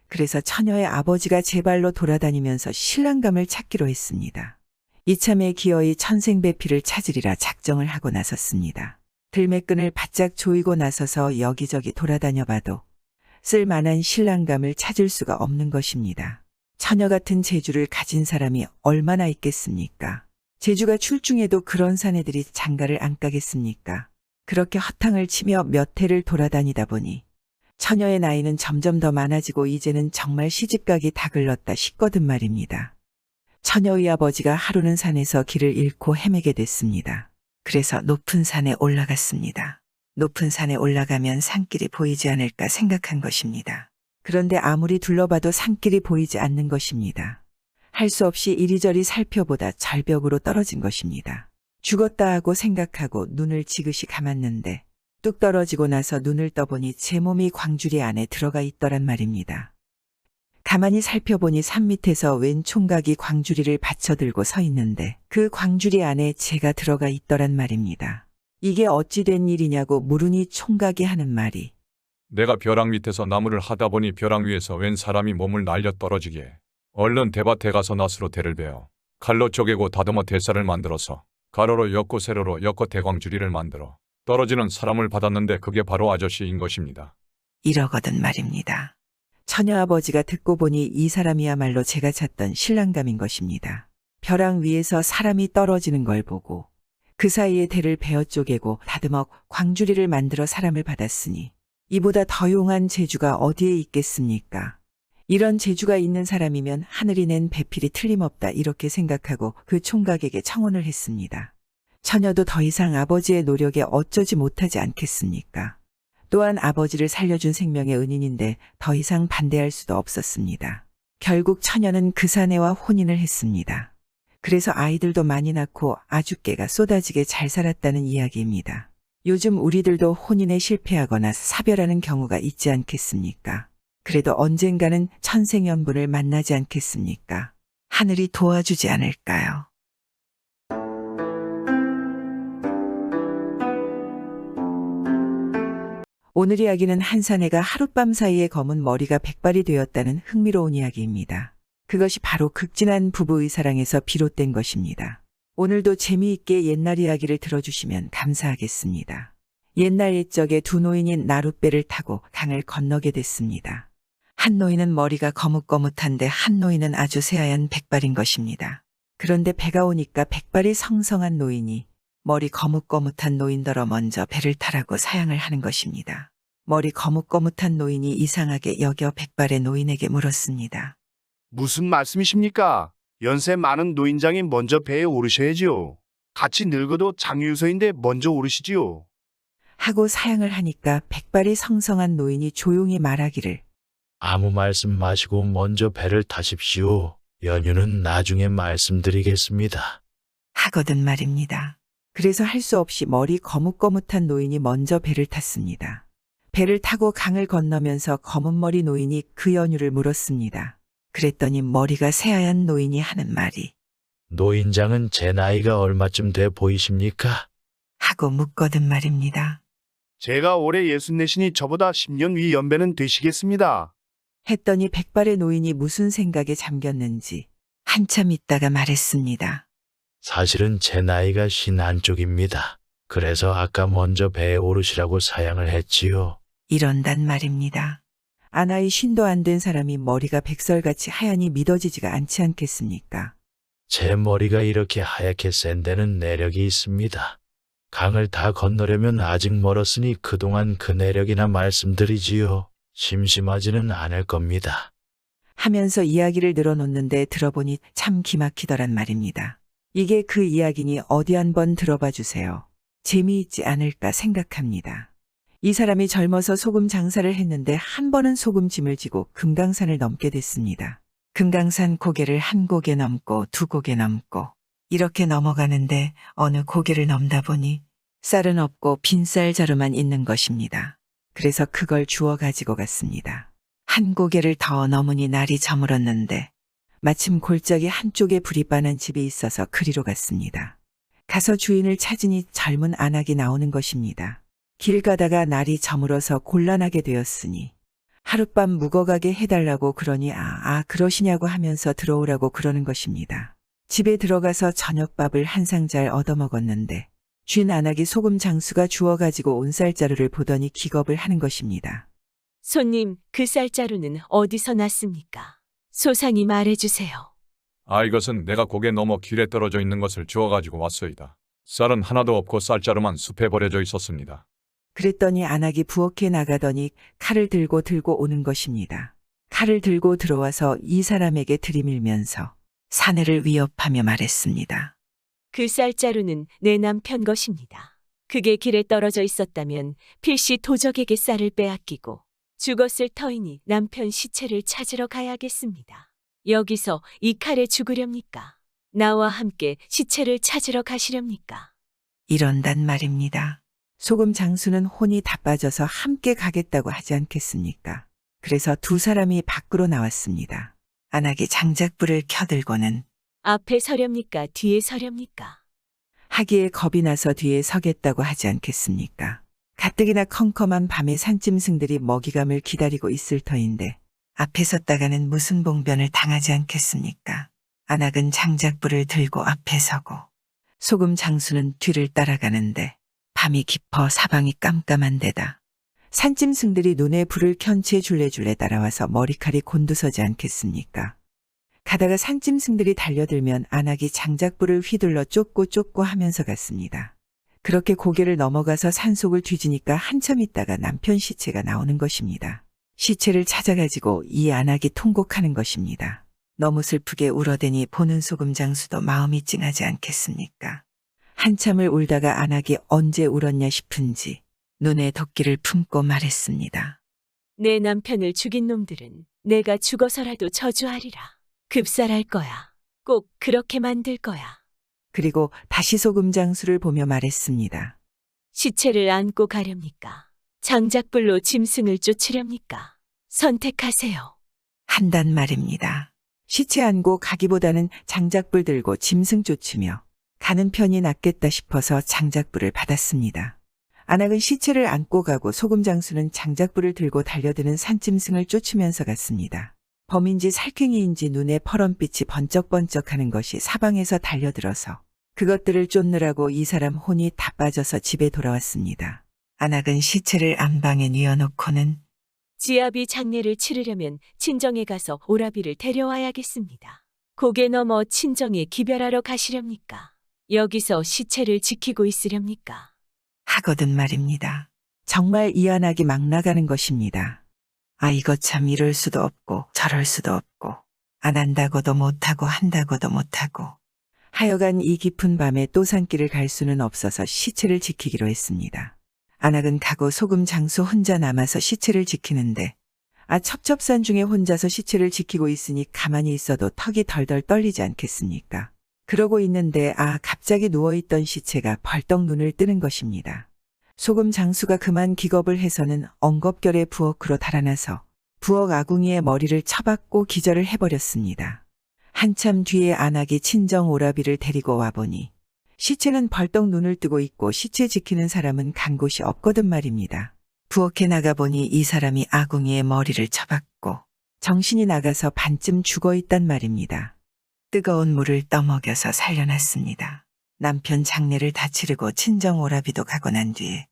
그래서 처녀의 아버지가 제 발로 돌아다니면서 신랑감을 찾기로 했습니다. 이참에 기어이 천생배필을 찾으리라 작정을 하고 나섰습니다. 들매끈을 바짝 조이고 나서서 여기저기 돌아다녀 봐도 쓸만한 신랑감을 찾을 수가 없는 것입니다. 처녀 같은 재주를 가진 사람이 얼마나 있겠습니까? 재주가 출중해도 그런 사내들이 장가를 안 가겠습니까? 그렇게 허탕을 치며 몇 해를 돌아다니다 보니 처녀의 나이는 점점 더 많아지고 이제는 정말 시집가기 다 글렀다 싶거든 말입니다. 처녀의 아버지가 하루는 산에서 길을 잃고 헤매게 됐습니다. 그래서 높은 산에 올라갔습니다. 높은 산에 올라가면 산길이 보이지 않을까 생각한 것입니다. 그런데 아무리 둘러봐도 산길이 보이지 않는 것입니다. 할 수 없이 이리저리 살펴보다 절벽으로 떨어진 것입니다. 죽었다 하고 생각하고 눈을 지그시 감았는데 뚝 떨어지고 나서 눈을 떠보니 제 몸이 광주리 안에 들어가 있더란 말입니다. 가만히 살펴보니 산 밑에서 웬 총각이 광주리를 받쳐들고 서 있는데 그 광주리 안에 제가 들어가 있더란 말입니다. 이게 어찌 된 일이냐고 물으니 총각이 하는 말이 내가 벼랑 밑에서 나무를 하다 보니 벼랑 위에서 웬 사람이 몸을 날려 떨어지기에 얼른 대밭에 가서 낫으로 대를 베어 칼로 쪼개고 다듬어 대살을 만들어서 가로로 엮고 세로로 엮어 대광주리를 만들어 떨어지는 사람을 받았는데 그게 바로 아저씨인 것입니다. 이러거든 말입니다. 처녀 아버지가 듣고 보니 이 사람이야말로 제가 찾던 신랑감인 것입니다. 벼랑 위에서 사람이 떨어지는 걸 보고 그 사이에 대를 베어 쪼개고 다듬어 광주리를 만들어 사람을 받았으니 이보다 더 용한 재주가 어디에 있겠습니까? 이런 재주가 있는 사람이면 하늘이 낸 배필이 틀림없다 이렇게 생각하고 그 총각에게 청혼을 했습니다. 처녀도 더 이상 아버지의 노력에 어쩌지 못하지 않겠습니까? 또한 아버지를 살려준 생명의 은인인데 더 이상 반대할 수도 없었습니다. 결국 처녀는 그 사내와 혼인을 했습니다. 그래서 아이들도 많이 낳고 아주께가 쏟아지게 잘 살았다는 이야기입니다. 요즘 우리들도 혼인에 실패하거나 사별하는 경우가 있지 않겠습니까? 그래도 언젠가는 천생연분을 만나지 않겠습니까? 하늘이 도와주지 않을까요? 오늘 이야기는 한 사내가 하룻밤 사이에 검은 머리가 백발이 되었다는 흥미로운 이야기입니다. 그것이 바로 극진한 부부의 사랑에서 비롯된 것입니다. 오늘도 재미있게 옛날 이야기를 들어주시면 감사하겠습니다. 옛날 옛적에 두 노인이 나룻배를 타고 강을 건너게 됐습니다. 한 노인은 머리가 거뭇거뭇한데 한 노인은 아주 새하얀 백발인 것입니다. 그런데 배가 오니까 백발이 성성한 노인이 머리 거뭇거뭇한 노인더러 먼저 배를 타라고 사양을 하는 것입니다. 머리 거뭇거뭇한 노인이 이상하게 여겨 백발의 노인에게 물었습니다. 무슨 말씀이십니까? 연세 많은 노인장이 먼저 배에 오르셔야지요. 같이 늙어도 장유서인데 먼저 오르시지요. 하고 사양을 하니까 백발이 성성한 노인이 조용히 말하기를 아무 말씀 마시고 먼저 배를 타십시오. 연유는 나중에 말씀드리겠습니다. 하거든 말입니다. 그래서 할 수 없이 머리 거뭇거뭇한 노인이 먼저 배를 탔습니다. 배를 타고 강을 건너면서 검은 머리 노인이 그 연유를 물었습니다. 그랬더니 머리가 새하얀 노인이 하는 말이 노인장은 제 나이가 얼마쯤 돼 보이십니까? 하고 묻거든 말입니다. 제가 올해 64시니 저보다 10년 위 연배는 되시겠습니다. 했더니 백발의 노인이 무슨 생각에 잠겼는지 한참 있다가 말했습니다. 사실은 제 나이가 51쪽입니다. 그래서 아까 먼저 배에 오르시라고 사양을 했지요. 이런단 말입니다. 아나이 50도 안 된 사람이 머리가 백설같이 하얀이 믿어지지가 않지 않겠습니까? 제 머리가 이렇게 하얗게 센 데는 내력이 있습니다. 강을 다 건너려면 아직 멀었으니 그동안 그 내력이나 말씀드리지요. 심심하지는 않을 겁니다. 하면서 이야기를 늘어놓는데 들어보니 참 기막히더란 말입니다. 이게 그 이야기니 어디 한번 들어봐 주세요. 재미있지 않을까 생각합니다. 이 사람이 젊어서 소금 장사를 했는데 한 번은 소금짐을 지고 금강산을 넘게 됐습니다. 금강산 고개를 한 고개 넘고 두 고개 넘고 이렇게 넘어가는데 어느 고개를 넘다 보니 쌀은 없고 빈쌀 자루만 있는 것입니다. 그래서 그걸 주워 가지고 갔습니다. 한 고개를 더 넘으니 날이 저물었는데 마침 골짜기 한쪽에 불이 빠는 집이 있어서 그리로 갔습니다. 가서 주인을 찾으니 젊은 안악이 나오는 것입니다. 길 가다가 날이 저물어서 곤란하게 되었으니 하룻밤 묵어가게 해달라고 그러니 그러시냐고 하면서 들어오라고 그러는 것입니다. 집에 들어가서 저녁밥을 한 상 잘 얻어먹었는데 주인 안악이 소금 장수가 주워가지고 온 쌀자루를 보더니 기겁을 하는 것입니다. 손님, 그 쌀자루는 어디서 났습니까? 소상히 말해주세요. 이것은 내가 고개 넘어 길에 떨어져 있는 것을 주워가지고 왔소이다. 쌀은 하나도 없고 쌀자루만 숲에 버려져 있었습니다. 그랬더니 안악이 부엌에 나가더니 칼을 들고 오는 것입니다. 칼을 들고 들어와서 이 사람에게 들이밀면서 사내를 위협하며 말했습니다. 그 쌀자루는 내 남편 것입니다. 그게 길에 떨어져 있었다면 필시 도적에게 쌀을 빼앗기고 죽었을 터이니 남편 시체를 찾으러 가야겠습니다. 여기서 이 칼에 죽으렵니까? 나와 함께 시체를 찾으러 가시렵니까? 이런단 말입니다. 소금 장수는 혼이 다 빠져서 함께 가겠다고 하지 않겠습니까? 그래서 두 사람이 밖으로 나왔습니다. 안악이 장작불을 켜들고는 앞에 서렵니까? 뒤에 서렵니까? 하기에 겁이 나서 뒤에 서겠다고 하지 않겠습니까? 가뜩이나 컴컴한 밤에 산짐승들이 먹이감을 기다리고 있을 터인데 앞에 섰다가는 무슨 봉변을 당하지 않겠습니까? 안악은 장작불을 들고 앞에 서고 소금 장수는 뒤를 따라가는데 밤이 깊어 사방이 깜깜한 데다 산짐승들이 눈에 불을 켠 채 줄레줄레 따라와서 머리칼이 곤두서지 않겠습니까? 가다가 산짐승들이 달려들면 안악이 장작불을 휘둘러 쫓고 하면서 갔습니다. 그렇게 고개를 넘어가서 산속을 뒤지니까 한참 있다가 남편 시체가 나오는 것입니다. 시체를 찾아가지고 이 안악이 통곡하는 것입니다. 너무 슬프게 울어대니 보는 소금 장수도 마음이 찡하지 않겠습니까? 한참을 울다가 안악이 언제 울었냐 싶은지 눈에 도끼를 품고 말했습니다. 내 남편을 죽인 놈들은 내가 죽어서라도 저주하리라. 급살할 거야. 꼭 그렇게 만들 거야. 그리고 다시 소금 장수를 보며 말했습니다. 시체를 안고 가렵니까? 장작불로 짐승을 쫓으렵니까? 선택하세요. 한단 말입니다. 시체 안고 가기보다는 장작불 들고 짐승 쫓으며 가는 편이 낫겠다 싶어서 장작불을 받았습니다. 안악은 시체를 안고 가고 소금 장수는 장작불을 들고 달려드는 산짐승을 쫓으면서 갔습니다. 범인지 살쾡이인지 눈에 퍼런빛이 번쩍번쩍하는 것이 사방에서 달려들어서 그것들을 쫓느라고 이 사람 혼이 다 빠져서 집에 돌아왔습니다. 안악은 시체를 안방에 뉘어놓고는 지아비 장례를 치르려면 친정에 가서 오라비를 데려와야겠습니다. 고개 넘어 친정에 기별하러 가시렵니까? 여기서 시체를 지키고 있으렵니까? 하거든 말입니다. 정말 이 안악이 막 나가는 것입니다. 이거 참 이럴 수도 없고 저럴 수도 없고 안 한다고도 못하고 한다고도 못하고 하여간 이 깊은 밤에 또 산길을 갈 수는 없어서 시체를 지키기로 했습니다. 안악은 가고 소금 장수 혼자 남아서 시체를 지키는데 첩첩산 중에 혼자서 시체를 지키고 있으니 가만히 있어도 턱이 덜덜 떨리지 않겠습니까? 그러고 있는데 갑자기 누워있던 시체가 벌떡 눈을 뜨는 것입니다. 소금 장수가 그만 기겁을 해서는 엉겁결에 부엌으로 달아나서 부엌 아궁이에 머리를 쳐박고 기절을 해버렸습니다. 한참 뒤에 안악이 친정 오라비를 데리고 와보니 시체는 벌떡 눈을 뜨고 있고 시체 지키는 사람은 간 곳이 없거든 말입니다. 부엌에 나가보니 이 사람이 아궁이에 머리를 쳐박고 정신이 나가서 반쯤 죽어있단 말입니다. 뜨거운 물을 떠먹여서 살려놨습니다. 남편 장례를 다 치르고 친정 오라비도 가고 난 뒤에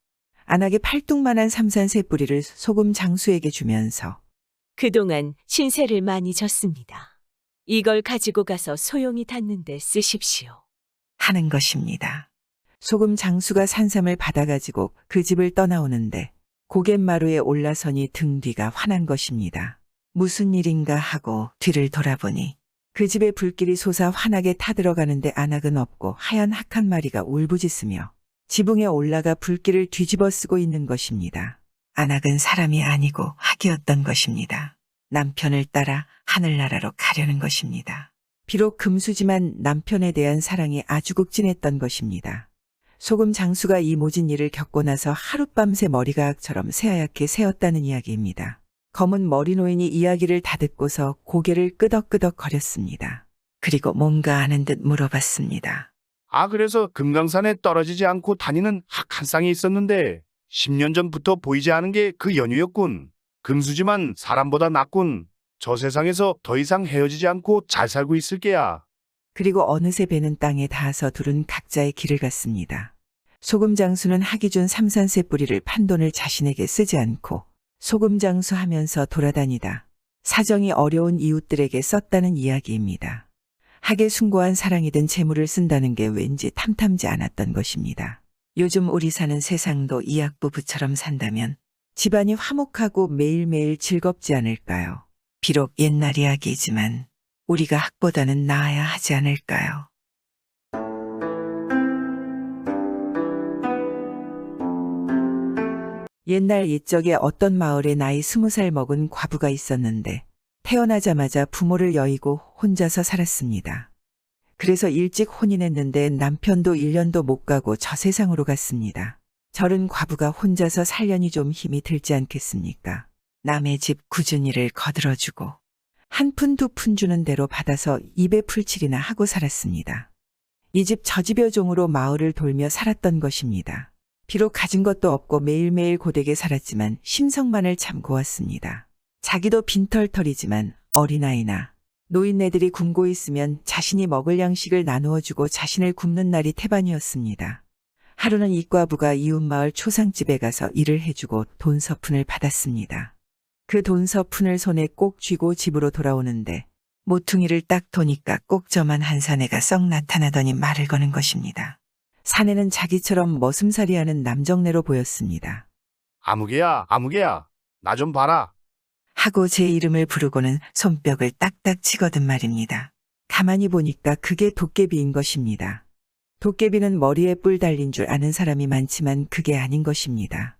안악이 팔뚝만한 삼산새 뿌리를 소금 장수에게 주면서 그동안 신세를 많이 졌습니다. 이걸 가지고 가서 소용이 닿는데 쓰십시오. 하는 것입니다. 소금 장수가 산삼을 받아가지고 그 집을 떠나오는데 고갯마루에 올라서니 등 뒤가 환한 것입니다. 무슨 일인가 하고 뒤를 돌아보니 그 집에 불길이 솟아 환하게 타들어가는데 안악은 없고 하얀 학 한 마리가 울부짖으며 지붕에 올라가 불길을 뒤집어 쓰고 있는 것입니다. 안악은 사람이 아니고 학이었던 것입니다. 남편을 따라 하늘나라로 가려는 것입니다. 비록 금수지만 남편에 대한 사랑이 아주 극진했던 것입니다. 소금 장수가 이 모진 일을 겪고 나서 하룻밤새 머리가 악처럼 새하얗게 새었다는 이야기입니다. 검은 머리 노인이 이야기를 다 듣고서 고개를 끄덕끄덕 거렸습니다. 그리고 뭔가 아는 듯 물어봤습니다. 아, 그래서 금강산에 떨어지지 않고 다니는 학 한 쌍이 있었는데 10년 전부터 보이지 않은 게 그 연유였군. 금수지만 사람보다 낫군. 저 세상에서 더 이상 헤어지지 않고 잘 살고 있을 게야. 그리고 어느새 배는 땅에 닿아서 둘은 각자의 길을 갔습니다. 소금 장수는 하기 준 삼산세 뿌리를 판 돈을 자신에게 쓰지 않고 소금 장수하면서 돌아다니다 사정이 어려운 이웃들에게 썼다는 이야기입니다. 학에 숭고한 사랑이든 재물을 쓴다는 게 왠지 탐탐지 않았던 것입니다. 요즘 우리 사는 세상도 이학 부부처럼 산다면 집안이 화목하고 매일매일 즐겁지 않을까요? 비록 옛날 이야기이지만 우리가 학보다는 나아야 하지 않을까요? 옛날 옛적에 어떤 마을에 나이 20살 먹은 과부가 있었는데 태어나자마자 부모를 여의고 혼자서 살았습니다. 그래서 일찍 혼인했는데 남편도 1년도 못 가고 저 세상으로 갔습니다. 저런 과부가 혼자서 살려니 좀 힘이 들지 않겠습니까? 남의 집 꾸준히를 거들어주고 한 푼 두 푼 주는 대로 받아서 입에 풀칠이나 하고 살았습니다. 이 집 저 집여 종으로 마을을 돌며 살았던 것입니다. 비록 가진 것도 없고 매일매일 고되게 살았지만 심성만을 참 고왔습니다. 자기도 빈털털이지만 어린아이나 노인네들이 굶고 있으면 자신이 먹을 양식을 나누어주고 자신을 굶는 날이 태반이었습니다. 하루는 이 과부가 이웃마을 초상집에 가서 일을 해주고 돈 서푼을 받았습니다. 그 돈 서푼을 손에 꼭 쥐고 집으로 돌아오는데 모퉁이를 딱 도니까 꼭 저만 한 사내가 썩 나타나더니 말을 거는 것입니다. 사내는 자기처럼 머슴살이하는 남정네로 보였습니다. 아무개야, 아무개야, 나 좀 봐라. 하고 제 이름을 부르고는 손뼉을 딱딱 치거든 말입니다. 가만히 보니까 그게 도깨비인 것입니다. 도깨비는 머리에 뿔 달린 줄 아는 사람이 많지만 그게 아닌 것입니다.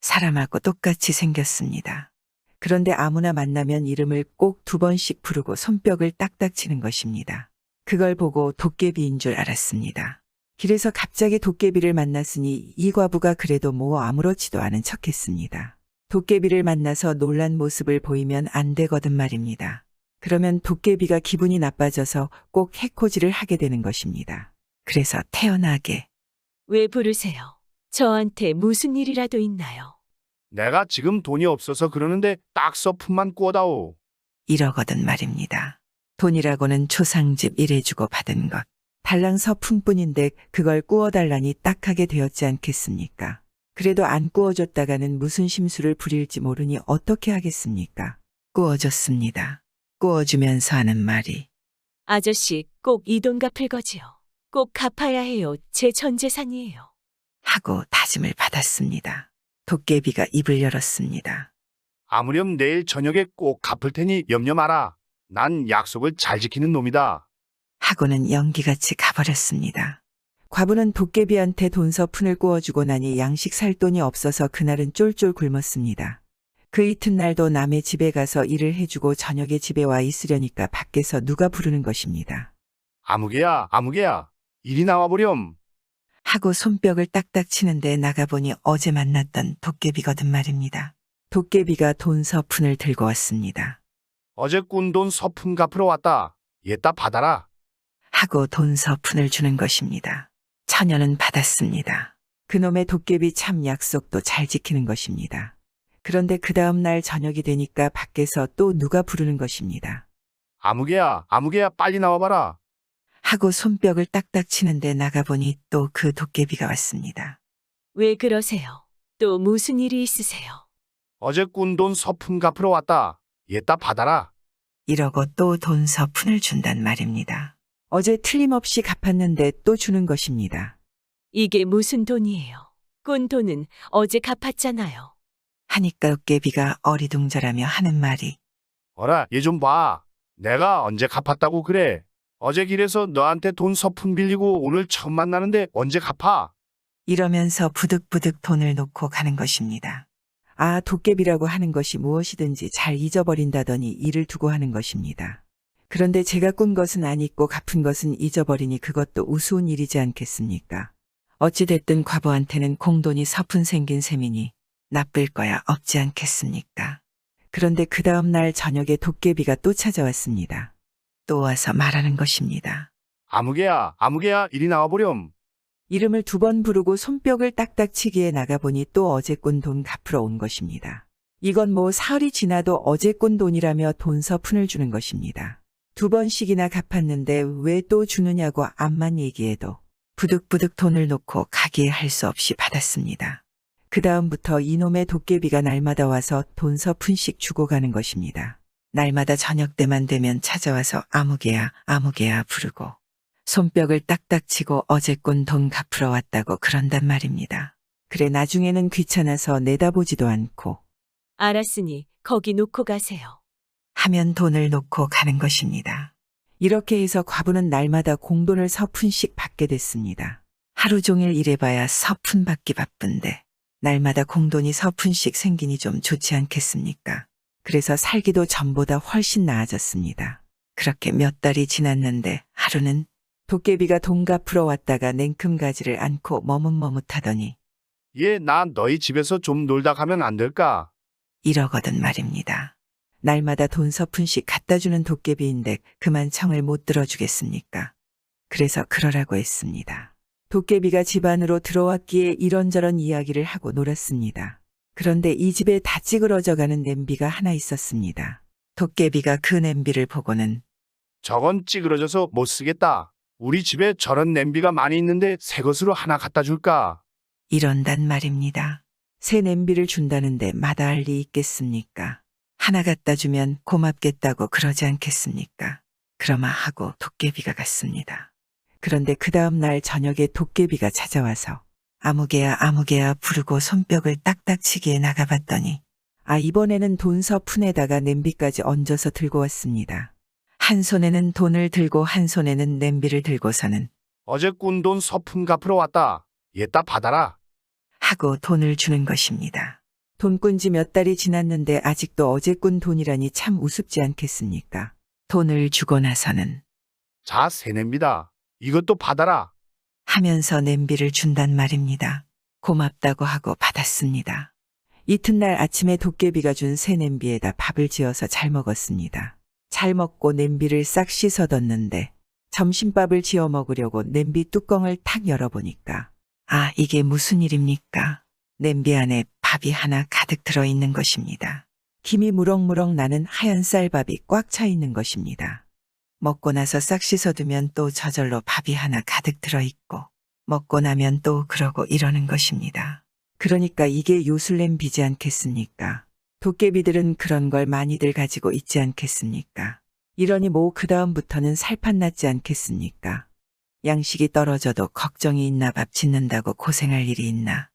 사람하고 똑같이 생겼습니다. 그런데 아무나 만나면 이름을 꼭 2번씩 부르고 손뼉을 딱딱 치는 것입니다. 그걸 보고 도깨비인 줄 알았습니다. 길에서 갑자기 도깨비를 만났으니 이 과부가 그래도 뭐 아무렇지도 않은 척했습니다. 도깨비를 만나서 놀란 모습을 보이면 안 되거든 말입니다. 그러면 도깨비가 기분이 나빠져서 꼭 해코지를 하게 되는 것입니다. 그래서 태연하게 왜 부르세요? 저한테 무슨 일이라도 있나요? 내가 지금 돈이 없어서 그러는데 딱 서푼만 꾸어다오. 이러거든 말입니다. 돈이라고는 초상집 일해주고 받은 것. 달랑 서푼뿐인데 그걸 꾸어달라니 딱하게 되었지 않겠습니까? 그래도 안 꾸어줬다가는 무슨 심수를 부릴지 모르니 어떻게 하겠습니까? 꾸어줬습니다. 꾸어주면서 하는 말이 아저씨, 꼭 이 돈 갚을 거지요. 꼭 갚아야 해요. 제 전 재산이에요. 하고 다짐을 받았습니다. 도깨비가 입을 열었습니다. 아무렴 내일 저녁에 꼭 갚을 테니 염려 마라. 난 약속을 잘 지키는 놈이다. 하고는 연기같이 가버렸습니다. 과부는 도깨비한테 돈 서푼을 꾸어주고 나니 양식 살 돈이 없어서 그날은 쫄쫄 굶었습니다. 그 이튿날도 남의 집에 가서 일을 해주고 저녁에 집에 와 있으려니까 밖에서 누가 부르는 것입니다. 아무개야, 아무개야, 이리 나와보렴. 하고 손뼉을 딱딱 치는데 나가보니 어제 만났던 도깨비거든 말입니다. 도깨비가 돈 서푼을 들고 왔습니다. 어제 꾼 돈 서푼 갚으러 왔다. 얘따 받아라. 하고 돈 서푼을 주는 것입니다. 처녀는 받았습니다. 그놈의 도깨비 참 약속도 잘 지키는 것입니다. 그런데 그 다음 날 저녁이 되니까 밖에서 또 누가 부르는 것입니다. 아무개야, 아무개야, 빨리 나와봐라. 하고 손뼉을 딱딱 치는데 나가보니 또 그 도깨비가 왔습니다. 왜 그러세요? 또 무슨 일이 있으세요? 어제 꾼 돈 서푼 갚으러 왔다. 얘따 받아라. 이러고 또 돈 서푼을 준단 말입니다. 어제 틀림없이 갚았는데 또 주는 것입니다. 이게 무슨 돈이에요? 꾼 돈은 어제 갚았잖아요. 하니까 도깨비가 어리둥절하며 하는 말이 어라, 얘 좀 봐. 내가 언제 갚았다고 그래. 어제 길에서 너한테 돈 서푼 빌리고 오늘 처음 만나는데 언제 갚아? 이러면서 부득부득 돈을 놓고 가는 것입니다. 아, 도깨비라고 하는 것이 무엇이든지 잘 잊어버린다더니 일을 두고 하는 것입니다. 그런데 제가 꾼 것은 안 잊고 갚은 것은 잊어버리니 그것도 우스운 일이지 않겠습니까? 어찌됐든 과부한테는 공돈이 서푼 생긴 셈이니 나쁠 거야 없지 않겠습니까? 그런데 그 다음 날 저녁에 도깨비가 또 찾아왔습니다. 또 와서 말하는 것입니다. 아무개야, 이리 나와보렴. 이름을 2번 부르고 손뼉을 딱딱 치기에 나가보니 또 어제 꾼 돈 갚으러 온 것입니다. 이건 뭐 사흘이 지나도 어제 꾼 돈이라며 돈 서푼을 주는 것입니다. 2번씩이나 갚았는데 왜 또 주느냐고 암만 얘기해도 부득부득 돈을 놓고 가기에 할 수 없이 받았습니다. 그 다음부터 이놈의 도깨비가 날마다 와서 돈 서푼씩 주고 가는 것입니다. 날마다 저녁 때만 되면 찾아와서 아무개야 부르고 손뼉을 딱딱 치고 어제 꾼 돈 갚으러 왔다고 그런단 말입니다. 그래 나중에는 귀찮아서 내다보지도 않고 알았으니 거기 놓고 가세요. 하면 돈을 놓고 가는 것입니다. 이렇게 해서 과부는 날마다 공돈을 서푼씩 받게 됐습니다. 하루 종일 일해봐야 서푼 받기 바쁜데 날마다 공돈이 서푼씩 생기니 좀 좋지 않겠습니까? 그래서 살기도 전보다 훨씬 나아졌습니다. 그렇게 몇 달이 지났는데 하루는 도깨비가 돈 갚으러 왔다가 냉큼 가지를 않고 머뭇머뭇하더니 나 너희 집에서 좀 놀다 가면 안 될까? 이러거든 말입니다. 날마다 돈 서푼씩 갖다 주는 도깨비인데 그만 청을 못 들어주겠습니까? 그래서 그러라고 했습니다. 도깨비가 집 안으로 들어왔기에 이런저런 이야기를 하고 놀았습니다. 그런데 이 집에 다 찌그러져가는 냄비가 하나 있었습니다. 도깨비가 그 냄비를 보고는 저건 찌그러져서 못 쓰겠다. 우리 집에 저런 냄비가 많이 있는데 새 것으로 하나 갖다 줄까? 이런단 말입니다. 새 냄비를 준다는데 마다할 리 있겠습니까? 하나 갖다 주면 고맙겠다고 그러지 않겠습니까? 그러마 하고 도깨비가 갔습니다. 그런데 그 다음 날 저녁에 도깨비가 찾아와서 아무개야 부르고 손뼉을 딱딱 치기에 나가봤더니 이번에는 돈 서푼에다가 냄비까지 얹어서 들고 왔습니다. 한 손에는 돈을 들고 한 손에는 냄비를 들고서는 어제 꾼 돈 서푼 갚으러 왔다. 얘따 받아라. 하고 돈을 주는 것입니다. 돈 꾼 지 몇 달이 지났는데 아직도 어제 꾼 돈이라니 참 우습지 않겠습니까? 돈을 주고 나서는 자, 새 냄비다. 이것도 받아라. 하면서 냄비를 준단 말입니다. 고맙다고 하고 받았습니다. 이튿날 아침에 도깨비가 준 새 냄비에다 밥을 지어서 잘 먹었습니다. 잘 먹고 냄비를 싹 씻어뒀는데 점심밥을 지어 먹으려고 냄비 뚜껑을 탁 열어보니까 이게 무슨 일입니까? 냄비 안에 밥이 하나 가득 들어있는 것입니다. 김이 무럭무럭 나는 하얀 쌀밥이 꽉 차 있는 것입니다. 먹고 나서 싹 씻어두면 또 저절로 밥이 하나 가득 들어있고 먹고 나면 또 그러고 이러는 것입니다. 그러니까 이게 요술냄비지 않겠습니까? 도깨비들은 그런 걸 많이들 가지고 있지 않겠습니까? 이러니 뭐 그 다음부터는 살판 났지 않겠습니까? 양식이 떨어져도 걱정이 있나 밥 짓는다고 고생할 일이 있나?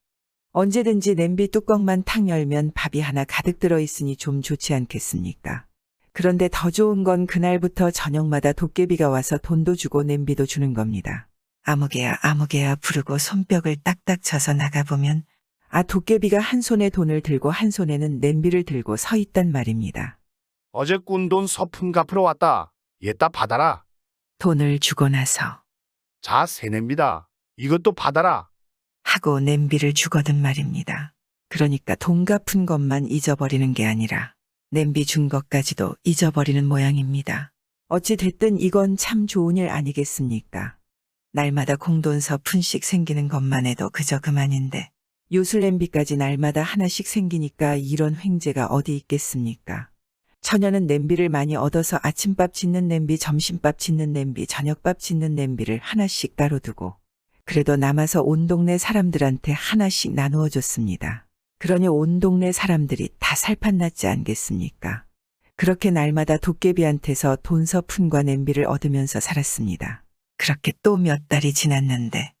언제든지 냄비 뚜껑만 탁 열면 밥이 하나 가득 들어있으니 좀 좋지 않겠습니까? 그런데 더 좋은 건 그날부터 저녁마다 도깨비가 와서 돈도 주고 냄비도 주는 겁니다. 아무개야 부르고 손뼉을 딱딱 쳐서 나가보면 도깨비가 한 손에 돈을 들고 한 손에는 냄비를 들고 서 있단 말입니다. 어제 꾼 돈 서푼 갚으러 왔다. 얘따 받아라. 돈을 주고 나서 자, 새 냄비다. 이것도 받아라. 하고 냄비를 주거든 말입니다. 그러니까 돈 갚은 것만 잊어버리는 게 아니라 냄비 준 것까지도 잊어버리는 모양입니다. 어찌 됐든 이건 참 좋은 일 아니겠습니까? 날마다 공돈 서푼씩 생기는 것만 해도 그저 그만인데 요술 냄비까지 날마다 하나씩 생기니까 이런 횡재가 어디 있겠습니까? 처녀는 냄비를 많이 얻어서 아침밥 짓는 냄비, 점심밥 짓는 냄비, 저녁밥 짓는 냄비를 하나씩 따로 두고 그래도 남아서 온 동네 사람들한테 하나씩 나누어 줬습니다. 그러니 온 동네 사람들이 다 살판났지 않겠습니까? 그렇게 날마다 도깨비한테서 돈 서푼과 냄비를 얻으면서 살았습니다. 그렇게 또 몇 달이 지났는데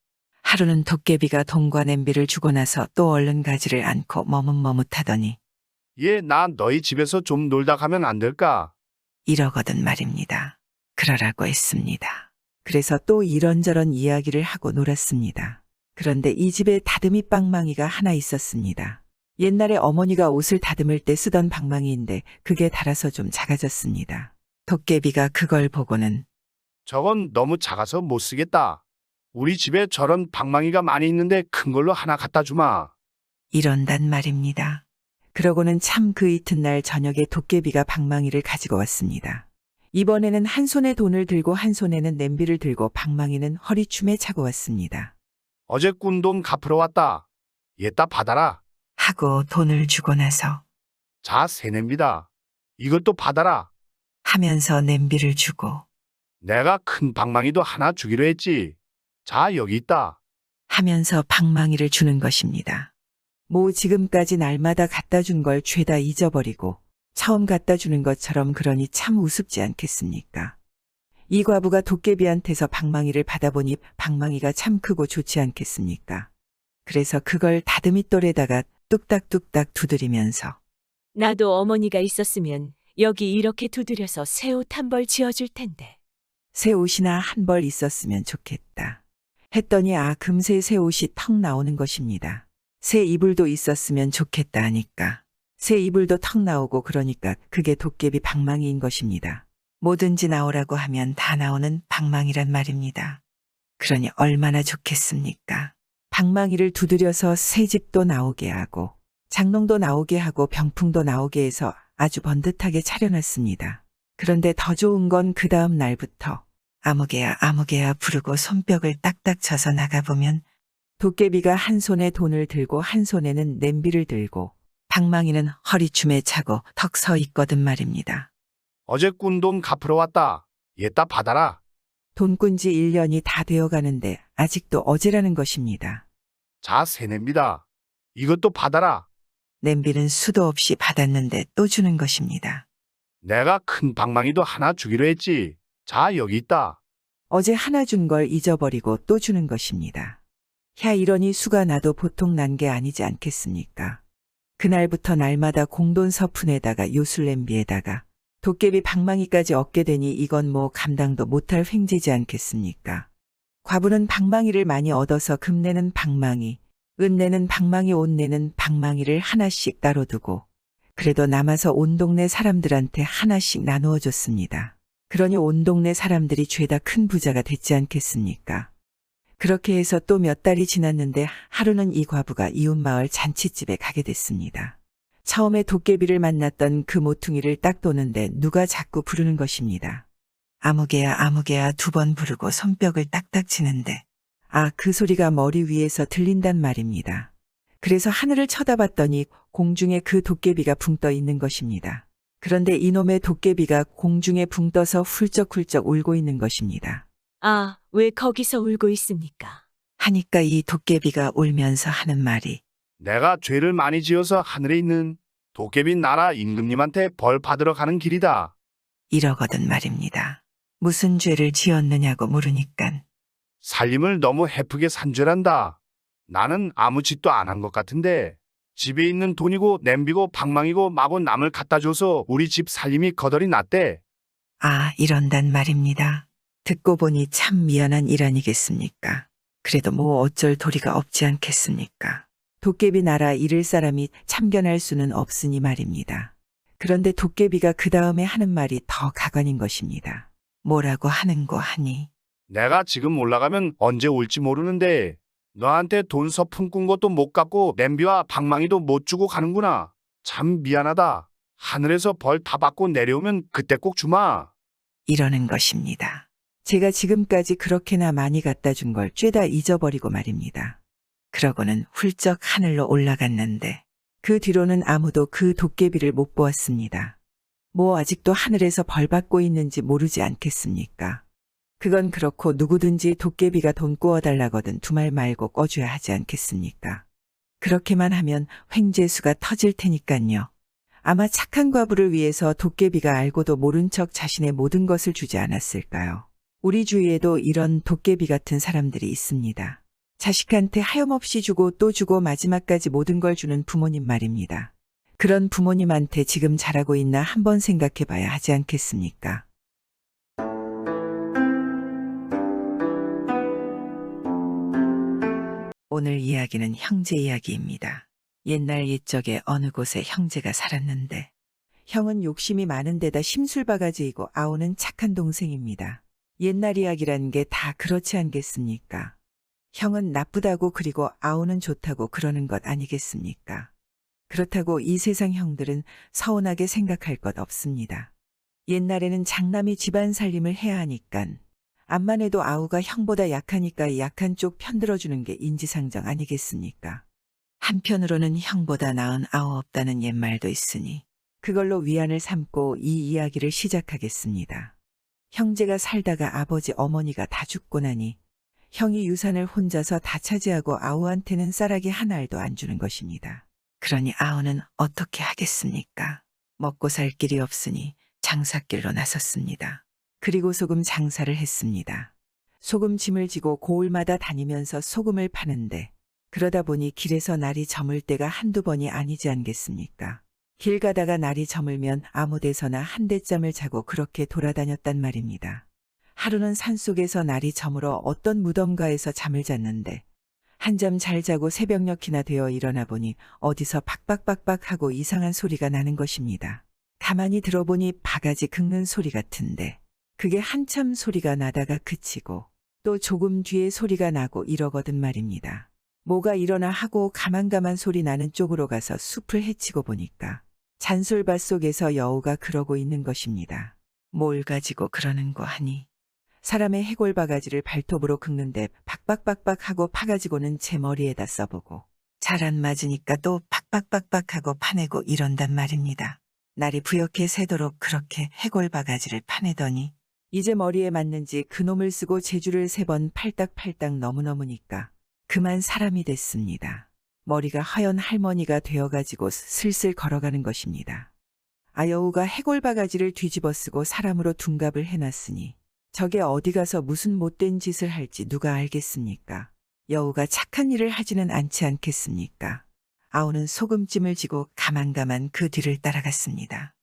하루는 도깨비가 돈과 냄비를 주고 나서 또 얼른 가지를 않고 머뭇머뭇하더니 나 너희 집에서 좀 놀다 가면 안 될까? 이러거든 말입니다. 그러라고 했습니다. 그래서 또 이런저런 이야기를 하고 놀았습니다. 그런데 이 집에 다듬이 방망이가 하나 있었습니다. 옛날에 어머니가 옷을 다듬을 때 쓰던 방망이인데 그게 닳아서 좀 작아졌습니다. 도깨비가 그걸 보고는 저건 너무 작아서 못 쓰겠다. 우리 집에 저런 방망이가 많이 있는데 큰 걸로 하나 갖다 주마. 이런단 말입니다. 그러고는 참 그 이튿날 저녁에 도깨비가 방망이를 가지고 왔습니다. 이번에는 한 손에 돈을 들고 한 손에는 냄비를 들고 방망이는 허리춤에 차고 왔습니다. 어제 꾼 돈 갚으러 왔다. 얘따 받아라. 하고 돈을 주고 나서 자, 새 냄비다. 이것도 받아라. 하면서 냄비를 주고 내가 큰 방망이도 하나 주기로 했지. 자, 여기 있다. 하면서 방망이를 주는 것입니다. 지금까지 날마다 갖다 준 걸 죄다 잊어버리고 처음 갖다 주는 것처럼 그러니 참 우습지 않겠습니까? 이 과부가 도깨비한테서 방망이를 받아보니 방망이가 참 크고 좋지 않겠습니까? 그래서 그걸 다듬이돌에다가 뚝딱뚝딱 두드리면서 나도 어머니가 있었으면 여기 이렇게 두드려서 새 옷 한 벌 지어줄 텐데. 새 옷이나 한 벌 있었으면 좋겠다. 했더니 금세 새 옷이 턱 나오는 것입니다. 새 이불도 있었으면 좋겠다 하니까 새 이불도 턱 나오고 그러니까 그게 도깨비 방망이인 것입니다. 뭐든지 나오라고 하면 다 나오는 방망이란 말입니다. 그러니 얼마나 좋겠습니까? 방망이를 두드려서 새 집도 나오게 하고 장롱도 나오게 하고 병풍도 나오게 해서 아주 번듯하게 차려놨습니다. 그런데 더 좋은 건 그 다음 날부터 아무개야 아무개야 부르고 손뼉을 딱딱 쳐서 나가보면 도깨비가 한 손에 돈을 들고 한 손에는 냄비를 들고 방망이는 허리춤에 차고 턱 서 있거든 말입니다. 어제 꾼 돈 갚으러 왔다. 얘따 받아라. 돈 꾼 지 1년이 다 되어가는데 아직도 어제라는 것입니다. 자, 새 냄비다. 이것도 받아라. 냄비는 수도 없이 받았는데 또 주는 것입니다. 내가 큰 방망이도 하나 주기로 했지. 자, 여기 있다. 어제 하나 준 걸 잊어버리고 또 주는 것입니다. 이러니 수가 나도 보통 난 게 아니지 않겠습니까? 그날부터 날마다 공돈 서푼에다가 요술냄비에다가 도깨비 방망이까지 얻게 되니 이건 감당도 못할 횡재지 않겠습니까? 과부는 방망이를 많이 얻어서 금 내는 방망이, 은 내는 방망이, 옷 내는 방망이를 하나씩 따로 두고 그래도 남아서 온 동네 사람들한테 하나씩 나누어 줬습니다. 그러니 온 동네 사람들이 죄다 큰 부자가 됐지 않겠습니까? 그렇게 해서 또 몇 달이 지났는데 하루는 이 과부가 이웃마을 잔치집에 가게 됐습니다. 처음에 도깨비를 만났던 그 모퉁이를 딱 도는데 누가 자꾸 부르는 것입니다. 아무개야 아무개야 2번 부르고 손뼉을 딱딱 치는데 그 소리가 머리 위에서 들린단 말입니다. 그래서 하늘을 쳐다봤더니 공중에 그 도깨비가 붕 떠 있는 것입니다. 그런데 이놈의 도깨비가 공중에 붕 떠서 훌쩍훌쩍 울고 있는 것입니다. 왜 거기서 울고 있습니까? 하니까 이 도깨비가 울면서 하는 말이 내가 죄를 많이 지어서 하늘에 있는 도깨비 나라 임금님한테 벌 받으러 가는 길이다. 이러거든 말입니다. 무슨 죄를 지었느냐고 물으니깐 살림을 너무 헤프게 산 죄란다. 나는 아무 짓도 안 한 것 같은데 집에 있는 돈이고 냄비고 방망이고 마구 남을 갖다 줘서 우리 집 살림이 거덜이 났대. 이런단 말입니다. 듣고 보니 참 미안한 일 아니겠습니까? 그래도 어쩔 도리가 없지 않겠습니까? 도깨비 나라 잃을 사람이 참견할 수는 없으니 말입니다. 그런데 도깨비가 그 다음에 하는 말이 더 가관인 것입니다. 뭐라고 하는고 하니 내가 지금 올라가면 언제 올지 모르는데 너한테 돈 서푼 꾼 것도 못 갚고 냄비와 방망이도 못 주고 가는구나. 참 미안하다. 하늘에서 벌 다 받고 내려오면 그때 꼭 주마. 이러는 것입니다. 제가 지금까지 그렇게나 많이 갖다 준 걸 죄다 잊어버리고 말입니다. 그러고는 훌쩍 하늘로 올라갔는데 그 뒤로는 아무도 그 도깨비를 못 보았습니다. 아직도 하늘에서 벌 받고 있는지 모르지 않겠습니까? 그건 그렇고 누구든지 도깨비가 돈 꾸어달라거든 두말 말고 꿔줘야 하지 않겠습니까? 그렇게만 하면 횡재수가 터질 테니깐요. 아마 착한 과부를 위해서 도깨비가 알고도 모른 척 자신의 모든 것을 주지 않았을까요? 우리 주위에도 이런 도깨비 같은 사람들이 있습니다. 자식한테 하염없이 주고 또 주고 마지막까지 모든 걸 주는 부모님 말입니다. 그런 부모님한테 지금 잘하고 있나 한번 생각해 봐야 하지 않겠습니까? 오늘 이야기는 형제 이야기입니다. 옛날 옛적에 어느 곳에 형제가 살았는데 형은 욕심이 많은 데다 심술바가지이고 아우는 착한 동생입니다. 옛날 이야기란 게 다 그렇지 않겠습니까? 형은 나쁘다고 그리고 아우는 좋다고 그러는 것 아니겠습니까? 그렇다고 이 세상 형들은 서운하게 생각할 것 없습니다. 옛날에는 장남이 집안 살림을 해야 하니깐 암만 해도 아우가 형보다 약하니까 약한 쪽 편들어주는 게 인지상정 아니겠습니까? 한편으로는 형보다 나은 아우 없다는 옛말도 있으니 그걸로 위안을 삼고 이 이야기를 시작하겠습니다. 형제가 살다가 아버지 어머니가 다 죽고 나니 형이 유산을 혼자서 다 차지하고 아우한테는 쌀아기 한 알도 안 주는 것입니다. 그러니 아우는 어떻게 하겠습니까? 먹고 살 길이 없으니 장사길로 나섰습니다. 그리고 소금 장사를 했습니다. 소금 짐을 지고 고을마다 다니면서 소금을 파는데 그러다 보니 길에서 날이 저물 때가 한두 번이 아니지 않겠습니까? 길 가다가 날이 저물면 아무 데서나 한 대짬을 자고 그렇게 돌아다녔단 말입니다. 하루는 산속에서 날이 저물어 어떤 무덤가에서 잠을 잤는데 한잠 잘 자고 새벽녘이나 되어 일어나 보니 어디서 박박박박 하고 이상한 소리가 나는 것입니다. 가만히 들어보니 바가지 긁는 소리 같은데 그게 한참 소리가 나다가 그치고 또 조금 뒤에 소리가 나고 이러거든 말입니다. 뭐가 일어나 하고 가만가만 소리 나는 쪽으로 가서 숲을 헤치고 보니까 잔솔밭 속에서 여우가 그러고 있는 것입니다. 뭘 가지고 그러는 거 하니 사람의 해골 바가지를 발톱으로 긁는데 박박박박 하고 파가지고는 제 머리에다 써보고 잘 안 맞으니까 또 박박박박 하고 파내고 이런단 말입니다. 날이 부옇게 새도록 그렇게 해골 바가지를 파내더니 이제 머리에 맞는지 그놈을 쓰고 제주를 3번 팔딱팔딱 너무너무니까 그만 사람이 됐습니다. 머리가 하얀 할머니가 되어가지고 슬슬 걸어가는 것입니다. 아여우가 해골 바가지를 뒤집어 쓰고 사람으로 둔갑을 해놨으니 저게 어디 가서 무슨 못된 짓을 할지 누가 알겠습니까? 여우가 착한 일을 하지는 않지 않겠습니까? 아우는 소금찜을 지고 가만가만 그 뒤를 따라갔습니다.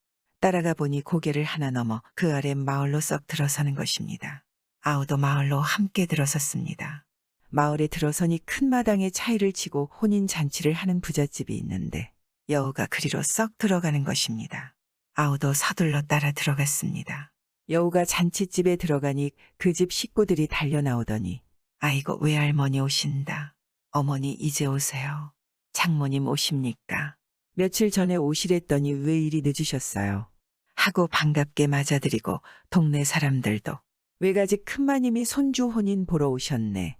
따라가 보니 고개를 하나 넘어 그 아래 마을로 썩 들어서는 것입니다. 아우도 마을로 함께 들어섰습니다. 마을에 들어서니 큰 마당에 차이를 치고 혼인 잔치를 하는 부잣집이 있는데 여우가 그리로 썩 들어가는 것입니다. 아우도 서둘러 따라 들어갔습니다. 여우가 잔치집에 들어가니 그 집 식구들이 달려 나오더니 아이고 외할머니 오신다. 어머니 이제 오세요. 장모님 오십니까? 며칠 전에 오시랬더니 왜 이리 늦으셨어요? 하고 반갑게 맞아드리고 동네 사람들도 외가지 큰마님이 손주 혼인 보러 오셨네.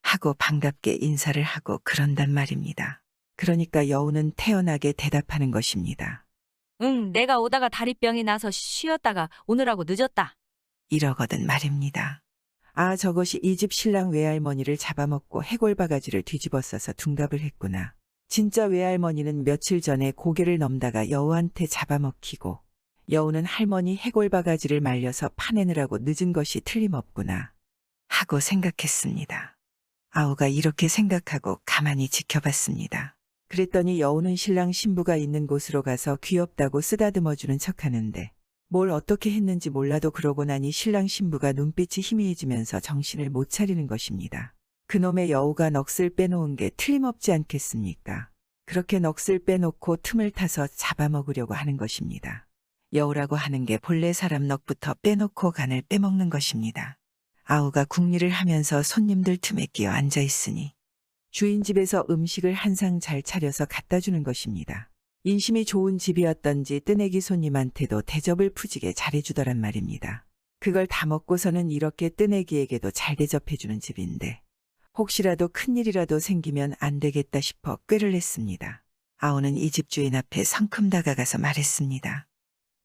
하고 반갑게 인사를 하고 그런단 말입니다. 그러니까 여우는 태연하게 대답하는 것입니다. 응, 내가 오다가 다리병이 나서 쉬었다가 오느라고 늦었다. 이러거든 말입니다. 아, 저것이 이 집 신랑 외할머니를 잡아먹고 해골 바가지를 뒤집어 써서 둔갑을 했구나. 진짜 외할머니는 며칠 전에 고개를 넘다가 여우한테 잡아먹히고 여우는 할머니 해골 바가지를 말려서 파내느라고 늦은 것이 틀림없구나 하고 생각했습니다. 아우가 이렇게 생각하고 가만히 지켜봤습니다. 그랬더니 여우는 신랑 신부가 있는 곳으로 가서 귀엽다고 쓰다듬어주는 척하는데 뭘 어떻게 했는지 몰라도 그러고 나니 신랑 신부가 눈빛이 희미해지면서 정신을 못 차리는 것입니다. 그놈의 여우가 넋을 빼놓은 게 틀림없지 않겠습니까? 그렇게 넋을 빼놓고 틈을 타서 잡아먹으려고 하는 것입니다. 여우라고 하는 게 본래 사람 넋부터 빼놓고 간을 빼먹는 것입니다. 아우가 궁리를 하면서 손님들 틈에 끼어 앉아 있으니 주인 집에서 음식을 한 상 잘 차려서 갖다 주는 것입니다. 인심이 좋은 집이었던지 뜨내기 손님한테도 대접을 푸지게 잘해주더란 말입니다. 그걸 다 먹고서는 이렇게 뜨내기에게도 잘 대접해주는 집인데 혹시라도 큰일이라도 생기면 안 되겠다 싶어 꾀를 냈습니다. 아우는 이 집 주인 앞에 성큼 다가가서 말했습니다.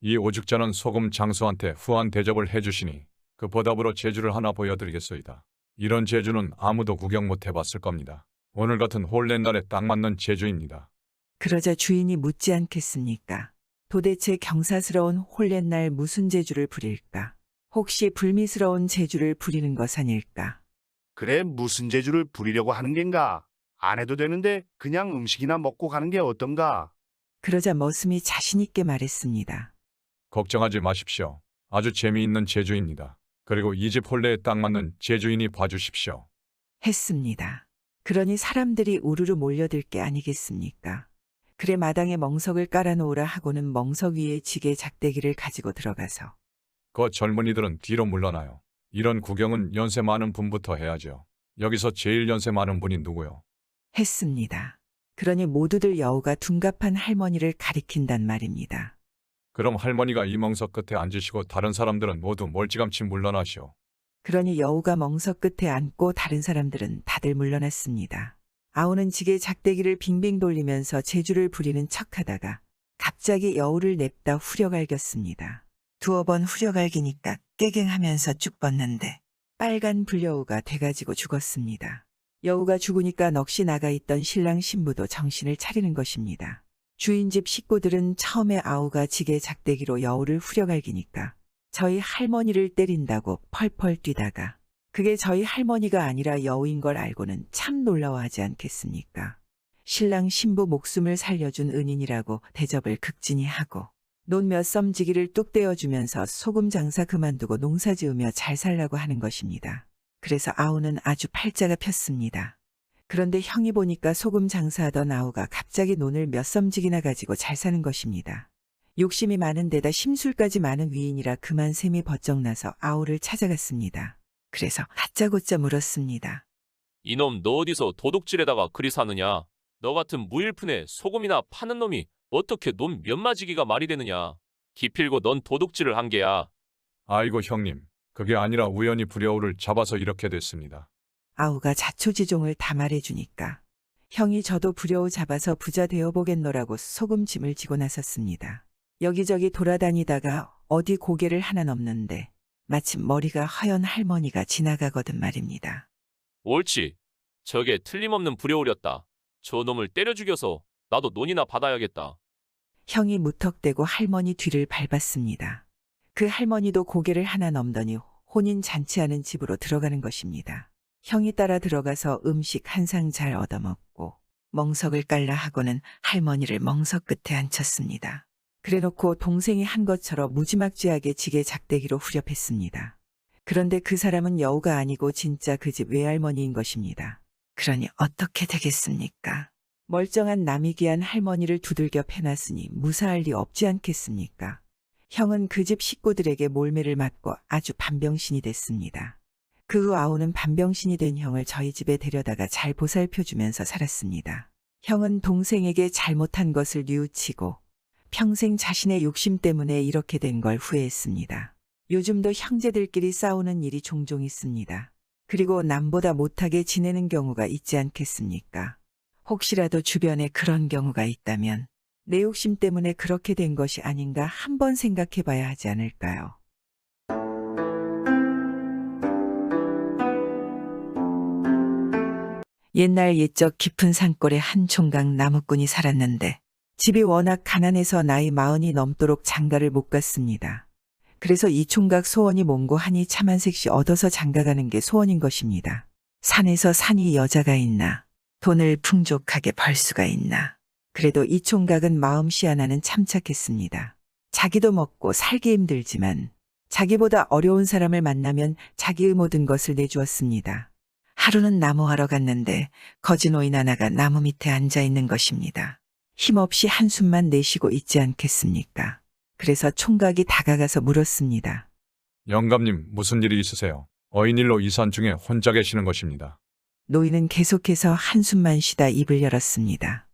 이 오죽자는 소금 장수한테 후한 대접을 해주시니 그 보답으로 제주를 하나 보여드리겠소이다. 이런 제주는 아무도 구경 못 해봤을 겁니다. 오늘 같은 홀렌날에 딱 맞는 제주입니다. 그러자 주인이 묻지 않겠습니까? 도대체 경사스러운 홀렛날 무슨 제주를 부릴까? 혹시 불미스러운 제주를 부리는 것 아닐까? 그래 무슨 재주를 부리려고 하는 겐가? 안 해도 되는데 그냥 음식이나 먹고 가는 게 어떤가? 그러자 머슴이 자신있게 말했습니다. 걱정하지 마십시오. 아주 재미있는 제주입니다. 그리고 이 집 홀레에 딱 맞는 제주인이 봐주십시오. 했습니다. 그러니 사람들이 우르르 몰려들 게 아니겠습니까? 그래 마당에 멍석을 깔아놓으라 하고는 멍석 위에 지게 작대기를 가지고 들어가서 그 젊은이들은 뒤로 물러나요. 이런 구경은 연세 많은 분부터 해야죠. 여기서 제일 연세 많은 분이 누구요? 했습니다. 그러니 모두들 여우가 둔갑한 할머니를 가리킨단 말입니다. 그럼 할머니가 이 멍석 끝에 앉으시고 다른 사람들은 모두 멀찌감치 물러나시오. 그러니 여우가 멍석 끝에 앉고 다른 사람들은 다들 물러났습니다. 아우는 지게 작대기를 빙빙 돌리면서 재주를 부리는 척하다가 갑자기 여우를 냅다 후려갈겼습니다. 두어 번 후려갈기니까 깨갱하면서 쭉 뻗는데 빨간 불여우가 돼가지고 죽었습니다. 여우가 죽으니까 넋이 나가 있던 신랑 신부도 정신을 차리는 것입니다. 주인집 식구들은 처음에 아우가 지게 작대기로 여우를 후려갈기니까 저희 할머니를 때린다고 펄펄 뛰다가 그게 저희 할머니가 아니라 여우인 걸 알고는 참 놀라워하지 않겠습니까? 신랑 신부 목숨을 살려준 은인이라고 대접을 극진히 하고 논 몇 썸지기를 뚝 떼어주면서 소금 장사 그만두고 농사 지으며 잘 살라고 하는 것입니다. 그래서 아우는 아주 팔자가 폈습니다. 그런데 형이 보니까 소금 장사하던 아우가 갑자기 논을 몇 썸지기나 가지고 잘 사는 것입니다. 욕심이 많은 데다 심술까지 많은 위인이라 그만 셈이 버쩍 나서 아우를 찾아갔습니다. 그래서 다짜고짜 물었습니다. 이놈 너 어디서 도둑질에다가 그리 사느냐? 너 같은 무일푼에 소금이나 파는 놈이 어떻게 논 몇 마지기가 말이 되느냐? 기필고 넌 도둑질을 한 게야. 아이고 형님, 그게 아니라 우연히 불여우를 잡아서 이렇게 됐습니다. 아우가 자초지종을 다 말해주니까 형이 저도 불여우 잡아서 부자 되어보겠노라고 소금짐을 지고 나섰습니다. 여기저기 돌아다니다가 어디 고개를 하나 넘는데 마침 머리가 허연 할머니가 지나가거든 말입니다. 옳지. 저게 틀림없는 불효우렸다. 저 놈을 때려 죽여서 나도 논이나 받아야겠다. 형이 무턱대고 할머니 뒤를 밟았습니다. 그 할머니도 고개를 하나 넘더니 혼인 잔치하는 집으로 들어가는 것입니다. 형이 따라 들어가서 음식 한 상 잘 얻어먹고 멍석을 깔라 하고는 할머니를 멍석 끝에 앉혔습니다. 그래놓고 동생이 한 것처럼 무지막지하게 지게 작대기로 후려팼습니다. 그런데 그 사람은 여우가 아니고 진짜 그 집 외할머니인 것입니다. 그러니 어떻게 되겠습니까? 멀쩡한 남이 귀한 할머니를 두들겨 패놨으니 무사할 리 없지 않겠습니까? 형은 그 집 식구들에게 몰매를 맞고 아주 반병신이 됐습니다. 그 후 아우는 반병신이 된 형을 저희 집에 데려다가 잘 보살펴주면서 살았습니다. 형은 동생에게 잘못한 것을 뉘우치고 평생 자신의 욕심 때문에 이렇게 된 걸 후회했습니다. 요즘도 형제들끼리 싸우는 일이 종종 있습니다. 그리고 남보다 못하게 지내는 경우가 있지 않겠습니까? 혹시라도 주변에 그런 경우가 있다면 내 욕심 때문에 그렇게 된 것이 아닌가 한번 생각해 봐야 하지 않을까요? 옛날 옛적 깊은 산골에 한 총각 나무꾼이 살았는데 집이 워낙 가난해서 나이 40이 넘도록 장가를 못 갔습니다. 그래서 이 총각 소원이 몽고하니 차만색시 얻어서 장가가는 게 소원인 것입니다. 산에서 산이 여자가 있나? 돈을 풍족하게 벌 수가 있나? 그래도 이 총각은 마음씨 하나는 참 착했습니다. 자기도 먹고 살기 힘들지만 자기보다 어려운 사람을 만나면 자기의 모든 것을 내주었습니다. 하루는 나무하러 갔는데 거지노인 하나가 나무 밑에 앉아 있는 것입니다. 힘없이 한숨만 내쉬고 있지 않겠습니까? 그래서 총각이 다가가서 물었습니다. 영감님, 무슨 일이 있으세요? 어인일로 이 산 중에 혼자 계시는 것입니다. 노인은 계속해서 한숨만 쉬다 입을 열었습니다.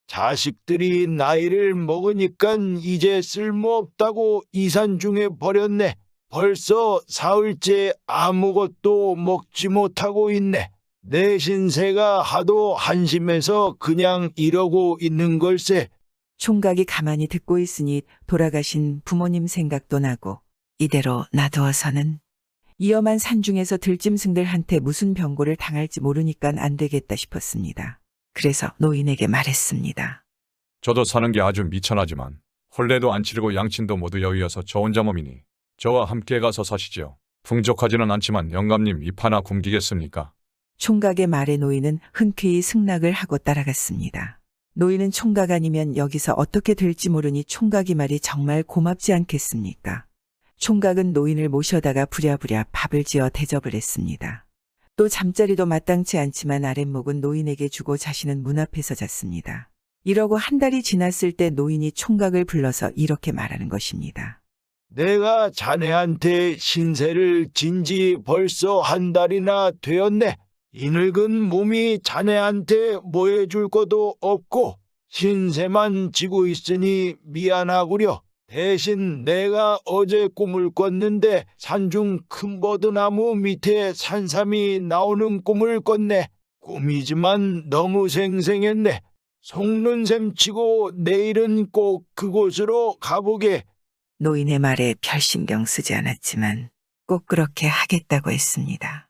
자식들이 나이를 먹으니까 이제 쓸모없다고 이산 중에 버렸네. 벌써 사흘째 아무것도 먹지 못하고 있네. 내 신세가 하도 한심해서 그냥 이러고 있는 걸세. 총각이 가만히 듣고 있으니 돌아가신 부모님 생각도 나고 이대로 놔두어서는 위험한 산중에서 들짐승들한테 무슨 병고를 당할지 모르니까 안 되겠다 싶었습니다. 그래서 노인에게 말했습니다. 저도 사는 게 아주 미천하지만 혼례도 안 치르고 양친도 모두 여의어서 저 혼자 몸이니 저와 함께 가서 사시지요. 풍족하지는 않지만 영감님 입 하나 굶기겠습니까? 총각의 말에 노인은 흔쾌히 승낙을 하고 따라갔습니다. 노인은 총각 아니면 여기서 어떻게 될지 모르니 총각이 말이 정말 고맙지 않겠습니까? 총각은 노인을 모셔다가 부랴부랴 밥을 지어 대접을 했습니다. 또 잠자리도 마땅치 않지만 아랫목은 노인에게 주고 자신은 문 앞에서 잤습니다. 이러고 한 달이 지났을 때 노인이 총각을 불러서 이렇게 말하는 것입니다. 내가 자네한테 신세를 진 지 벌써 한 달이나 되었네. 이 늙은 몸이 자네한테 뭐 해줄 것도 없고 신세만 지고 있으니 미안하구려. 대신 내가 어제 꿈을 꿨는데 산중 큰 버드나무 밑에 산삼이 나오는 꿈을 꿨네. 꿈이지만 너무 생생했네. 속는 셈 치고 내일은 꼭 그곳으로 가보게. 노인의 말에 별 신경 쓰지 않았지만 꼭 그렇게 하겠다고 했습니다.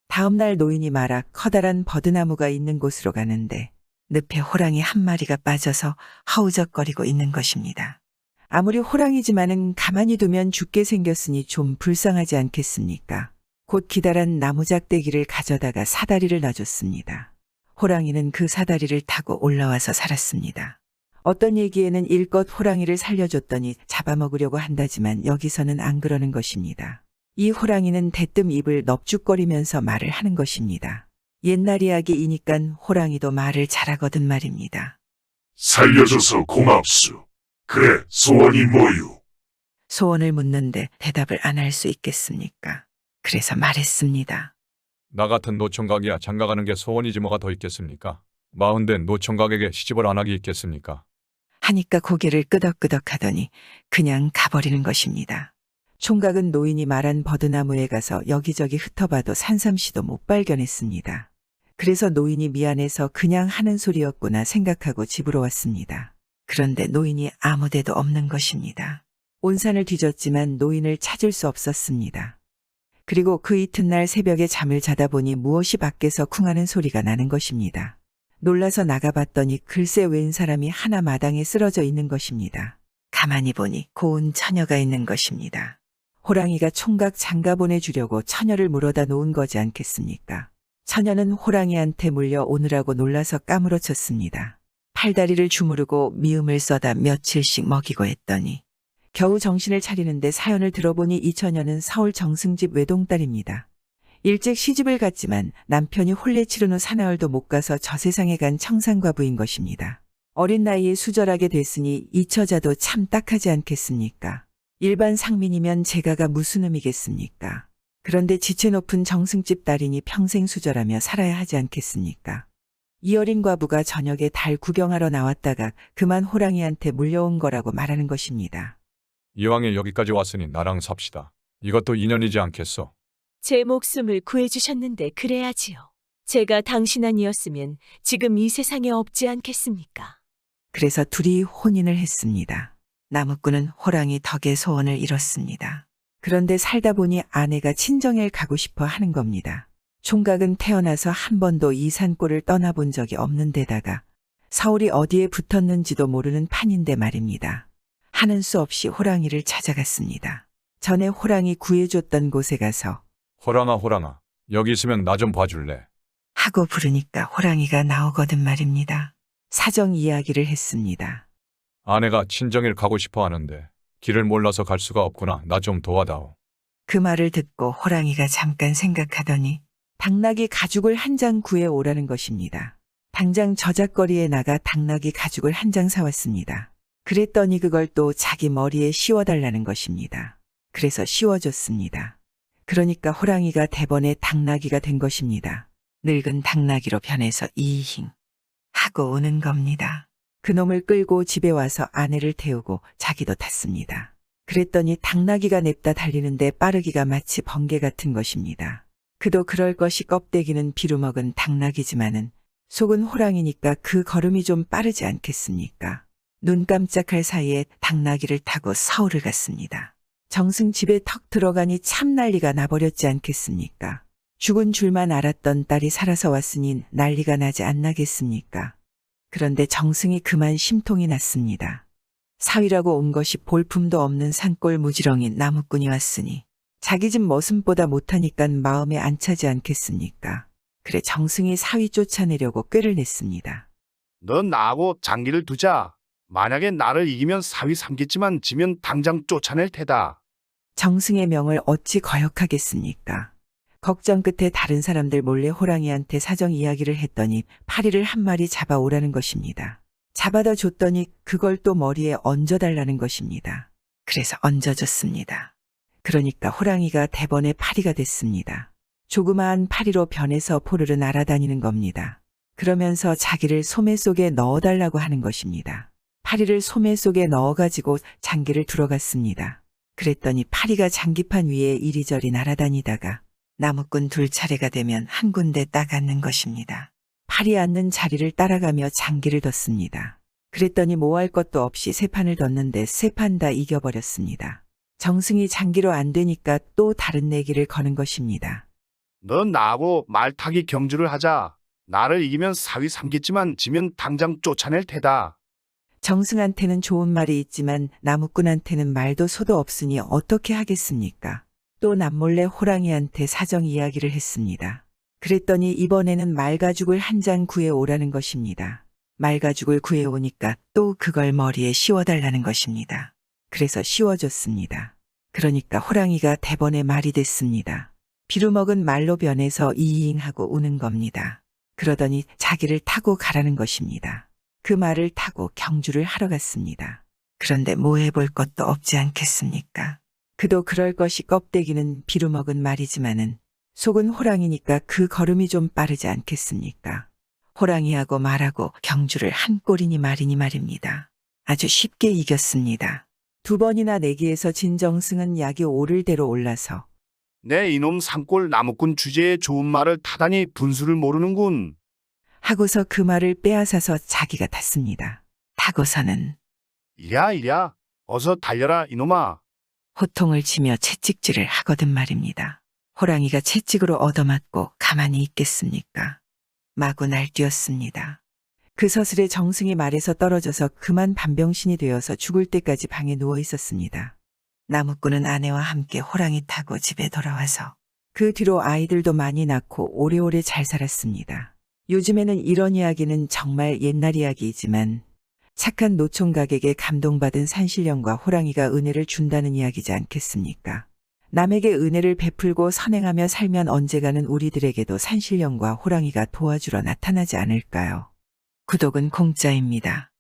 다음 날 노인이 말아 커다란 버드나무가 있는 곳으로 가는데 늪에 호랑이 한 마리가 빠져서 허우적거리고 있는 것입니다. 아무리 호랑이지만은 가만히 두면 죽게 생겼으니 좀 불쌍하지 않겠습니까? 곧 기다란 나무작대기를 가져다가 사다리를 놔줬습니다. 호랑이는 그 사다리를 타고 올라와서 살았습니다. 어떤 얘기에는 일껏 호랑이를 살려줬더니 잡아먹으려고 한다지만 여기서는 안 그러는 것입니다. 이 호랑이는 대뜸 입을 넙죽거리면서 말을 하는 것입니다. 옛날 이야기이니깐 호랑이도 말을 잘하거든 말입니다. 살려줘서 고맙수. 그래, 소원이 뭐유? 소원을 묻는데 대답을 안 할 수 있겠습니까? 그래서 말했습니다. 나 같은 노총각이야 장가가는 게 소원이지 뭐가 더 있겠습니까? 마흔된 노총각에게 시집을 안 하기 있겠습니까? 하니까 고개를 끄덕끄덕 하더니 그냥 가버리는 것입니다. 총각은 노인이 말한 버드나무에 가서 여기저기 흩어봐도 산삼씨도 못 발견했습니다. 그래서 노인이 미안해서 그냥 하는 소리였구나 생각하고 집으로 왔습니다. 그런데 노인이 아무데도 없는 것입니다. 온 산을 뒤졌지만 노인을 찾을 수 없었습니다. 그리고 그 이튿날 새벽에 잠을 자다 보니 무엇이 밖에서 쿵하는 소리가 나는 것입니다. 놀라서 나가봤더니 글쎄 웬 사람이 하나 마당에 쓰러져 있는 것입니다. 가만히 보니 고운 처녀가 있는 것입니다. 호랑이가 총각 장가 보내주려고 처녀를 물어다 놓은 거지 않겠습니까? 처녀는 호랑이한테 물려 오느라고 놀라서 까무러쳤습니다. 팔다리를 주무르고 미음을 써다 며칠씩 먹이고 했더니 겨우 정신을 차리는데 사연을 들어보니 이 처녀는 서울 정승집 외동딸입니다. 일찍 시집을 갔지만 남편이 혼례 치른 후 사나흘도 못 가서 저 세상에 간 청산과부인 것입니다. 어린 나이에 수절하게 됐으니 이 처자도 참 딱하지 않겠습니까? 일반 상민이면 제가가 무슨 의미겠습니까? 그런데 지체 높은 정승집 딸이니 평생 수절하며 살아야 하지 않겠습니까? 이 어린 과부가 저녁에 달 구경하러 나왔다가 그만 호랑이한테 물려온 거라고 말하는 것입니다. 이왕에 여기까지 왔으니 나랑 삽시다. 이것도 인연이지 않겠소? 제 목숨을 구해주셨는데 그래야지요. 제가 당신 아니었으면 지금 이 세상에 없지 않겠습니까? 그래서 둘이 혼인을 했습니다. 나무꾼은 호랑이 덕에 소원을 이뤘습니다. 그런데 살다 보니 아내가 친정에 가고 싶어 하는 겁니다. 총각은 태어나서 한 번도 이 산골을 떠나본 적이 없는 데다가 서울이 어디에 붙었는지도 모르는 판인데 말입니다. 하는 수 없이 호랑이를 찾아갔습니다. 전에 호랑이 구해줬던 곳에 가서 호랑아, 여기 있으면 나 좀 봐줄래? 하고 부르니까 호랑이가 나오거든 말입니다. 사정 이야기를 했습니다. 아내가 친정일 가고 싶어 하는데 길을 몰라서 갈 수가 없구나. 나 좀 도와다오. 그 말을 듣고 호랑이가 잠깐 생각하더니 당나귀 가죽을 한 장 구해 오라는 것입니다. 당장 저작거리에 나가 당나귀 가죽을 한 장 사왔습니다. 그랬더니 그걸 또 자기 머리에 씌워달라는 것입니다. 그래서 씌워줬습니다. 그러니까 호랑이가 대번에 당나귀가 된 것입니다. 늙은 당나귀로 변해서 이힝 하고 오는 겁니다. 그놈을 끌고 집에 와서 아내를 태우고 자기도 탔습니다. 그랬더니 당나귀가 냅다 달리는데 빠르기가 마치 번개 같은 것입니다. 그도 그럴 것이 껍데기는 비루먹은 당나귀지만은 속은 호랑이니까 그 걸음이 좀 빠르지 않겠습니까? 눈 깜짝할 사이에 당나귀를 타고 서울을 갔습니다. 정승 집에 턱 들어가니 참 난리가 나버렸지 않겠습니까? 죽은 줄만 알았던 딸이 살아서 왔으니 난리가 나지 않나겠습니까? 그런데 정승이 그만 심통이 났습니다. 사위라고 온 것이 볼품도 없는 산골 무지렁인 나무꾼이 왔으니 자기 집 머슴보다 못하니깐 마음에 안 차지 않겠습니까? 그래 정승이 사위 쫓아내려고 꾀를 냈습니다. 넌 나하고 장기를 두자. 만약에 나를 이기면 사위 삼겠지만 지면 당장 쫓아낼 테다. 정승의 명을 어찌 거역하겠습니까? 걱정 끝에 다른 사람들 몰래 호랑이한테 사정 이야기를 했더니 파리를 한 마리 잡아오라는 것입니다. 잡아다 줬더니 그걸 또 머리에 얹어달라는 것입니다. 그래서 얹어줬습니다. 그러니까 호랑이가 대번에 파리가 됐습니다. 조그마한 파리로 변해서 포르르 날아다니는 겁니다. 그러면서 자기를 소매 속에 넣어달라고 하는 것입니다. 파리를 소매 속에 넣어가지고 장기를 들어갔습니다. 그랬더니 파리가 장기판 위에 이리저리 날아다니다가 나무꾼 2차례가 되면 한 군데 딱 앉는 것입니다. 파리 앉는 자리를 따라가며 장기를 뒀습니다. 그랬더니 뭐 할 것도 없이 3판을 뒀는데 3판 다 이겨버렸습니다. 정승이 장기로 안 되니까 또 다른 내기를 거는 것입니다. 넌 나하고 말타기 경주를 하자. 나를 이기면 사위 삼겠지만 지면 당장 쫓아낼 테다. 정승한테는 좋은 말이 있지만 나무꾼한테는 말도 소도 없으니 어떻게 하겠습니까? 또 남몰래 호랑이한테 사정 이야기를 했습니다. 그랬더니 이번에는 말가죽을 한 장 구해오라는 것입니다. 말가죽을 구해오니까 또 그걸 머리에 씌워달라는 것입니다. 그래서 씌워줬습니다. 그러니까 호랑이가 대번에 말이 됐습니다. 비루먹은 말로 변해서 이잉하고 우는 겁니다. 그러더니 자기를 타고 가라는 것입니다. 그 말을 타고 경주를 하러 갔습니다. 그런데 뭐 해볼 것도 없지 않겠습니까? 그도 그럴 것이 껍데기는 비루먹은 말이지만은 속은 호랑이니까 그 걸음이 좀 빠르지 않겠습니까? 호랑이하고 말하고 경주를 한 꼴이니 말이니 말입니다. 아주 쉽게 이겼습니다. 2번이나 내기에서 진 정승은 약이 오를 대로 올라서 내 이놈 산골 나무꾼 주제에 좋은 말을 타다니 분수를 모르는군. 하고서 그 말을 빼앗아서 자기가 탔습니다. 타고서는 이랴 어서 달려라 이놈아. 호통을 치며 채찍질을 하거든 말입니다. 호랑이가 채찍으로 얻어맞고 가만히 있겠습니까? 마구 날뛰었습니다. 그 서슬에 정승이 말에서 떨어져서 그만 반병신이 되어서 죽을 때까지 방에 누워 있었습니다. 나무꾼은 아내와 함께 호랑이 타고 집에 돌아와서 그 뒤로 아이들도 많이 낳고 오래오래 잘 살았습니다. 요즘에는 이런 이야기는 정말 옛날 이야기이지만 착한 노총각에게 감동받은 산신령과 호랑이가 은혜를 준다는 이야기지 않겠습니까? 남에게 은혜를 베풀고 선행하며 살면 언젠가는 우리들에게도 산신령과 호랑이가 도와주러 나타나지 않을까요? 구독은 공짜입니다.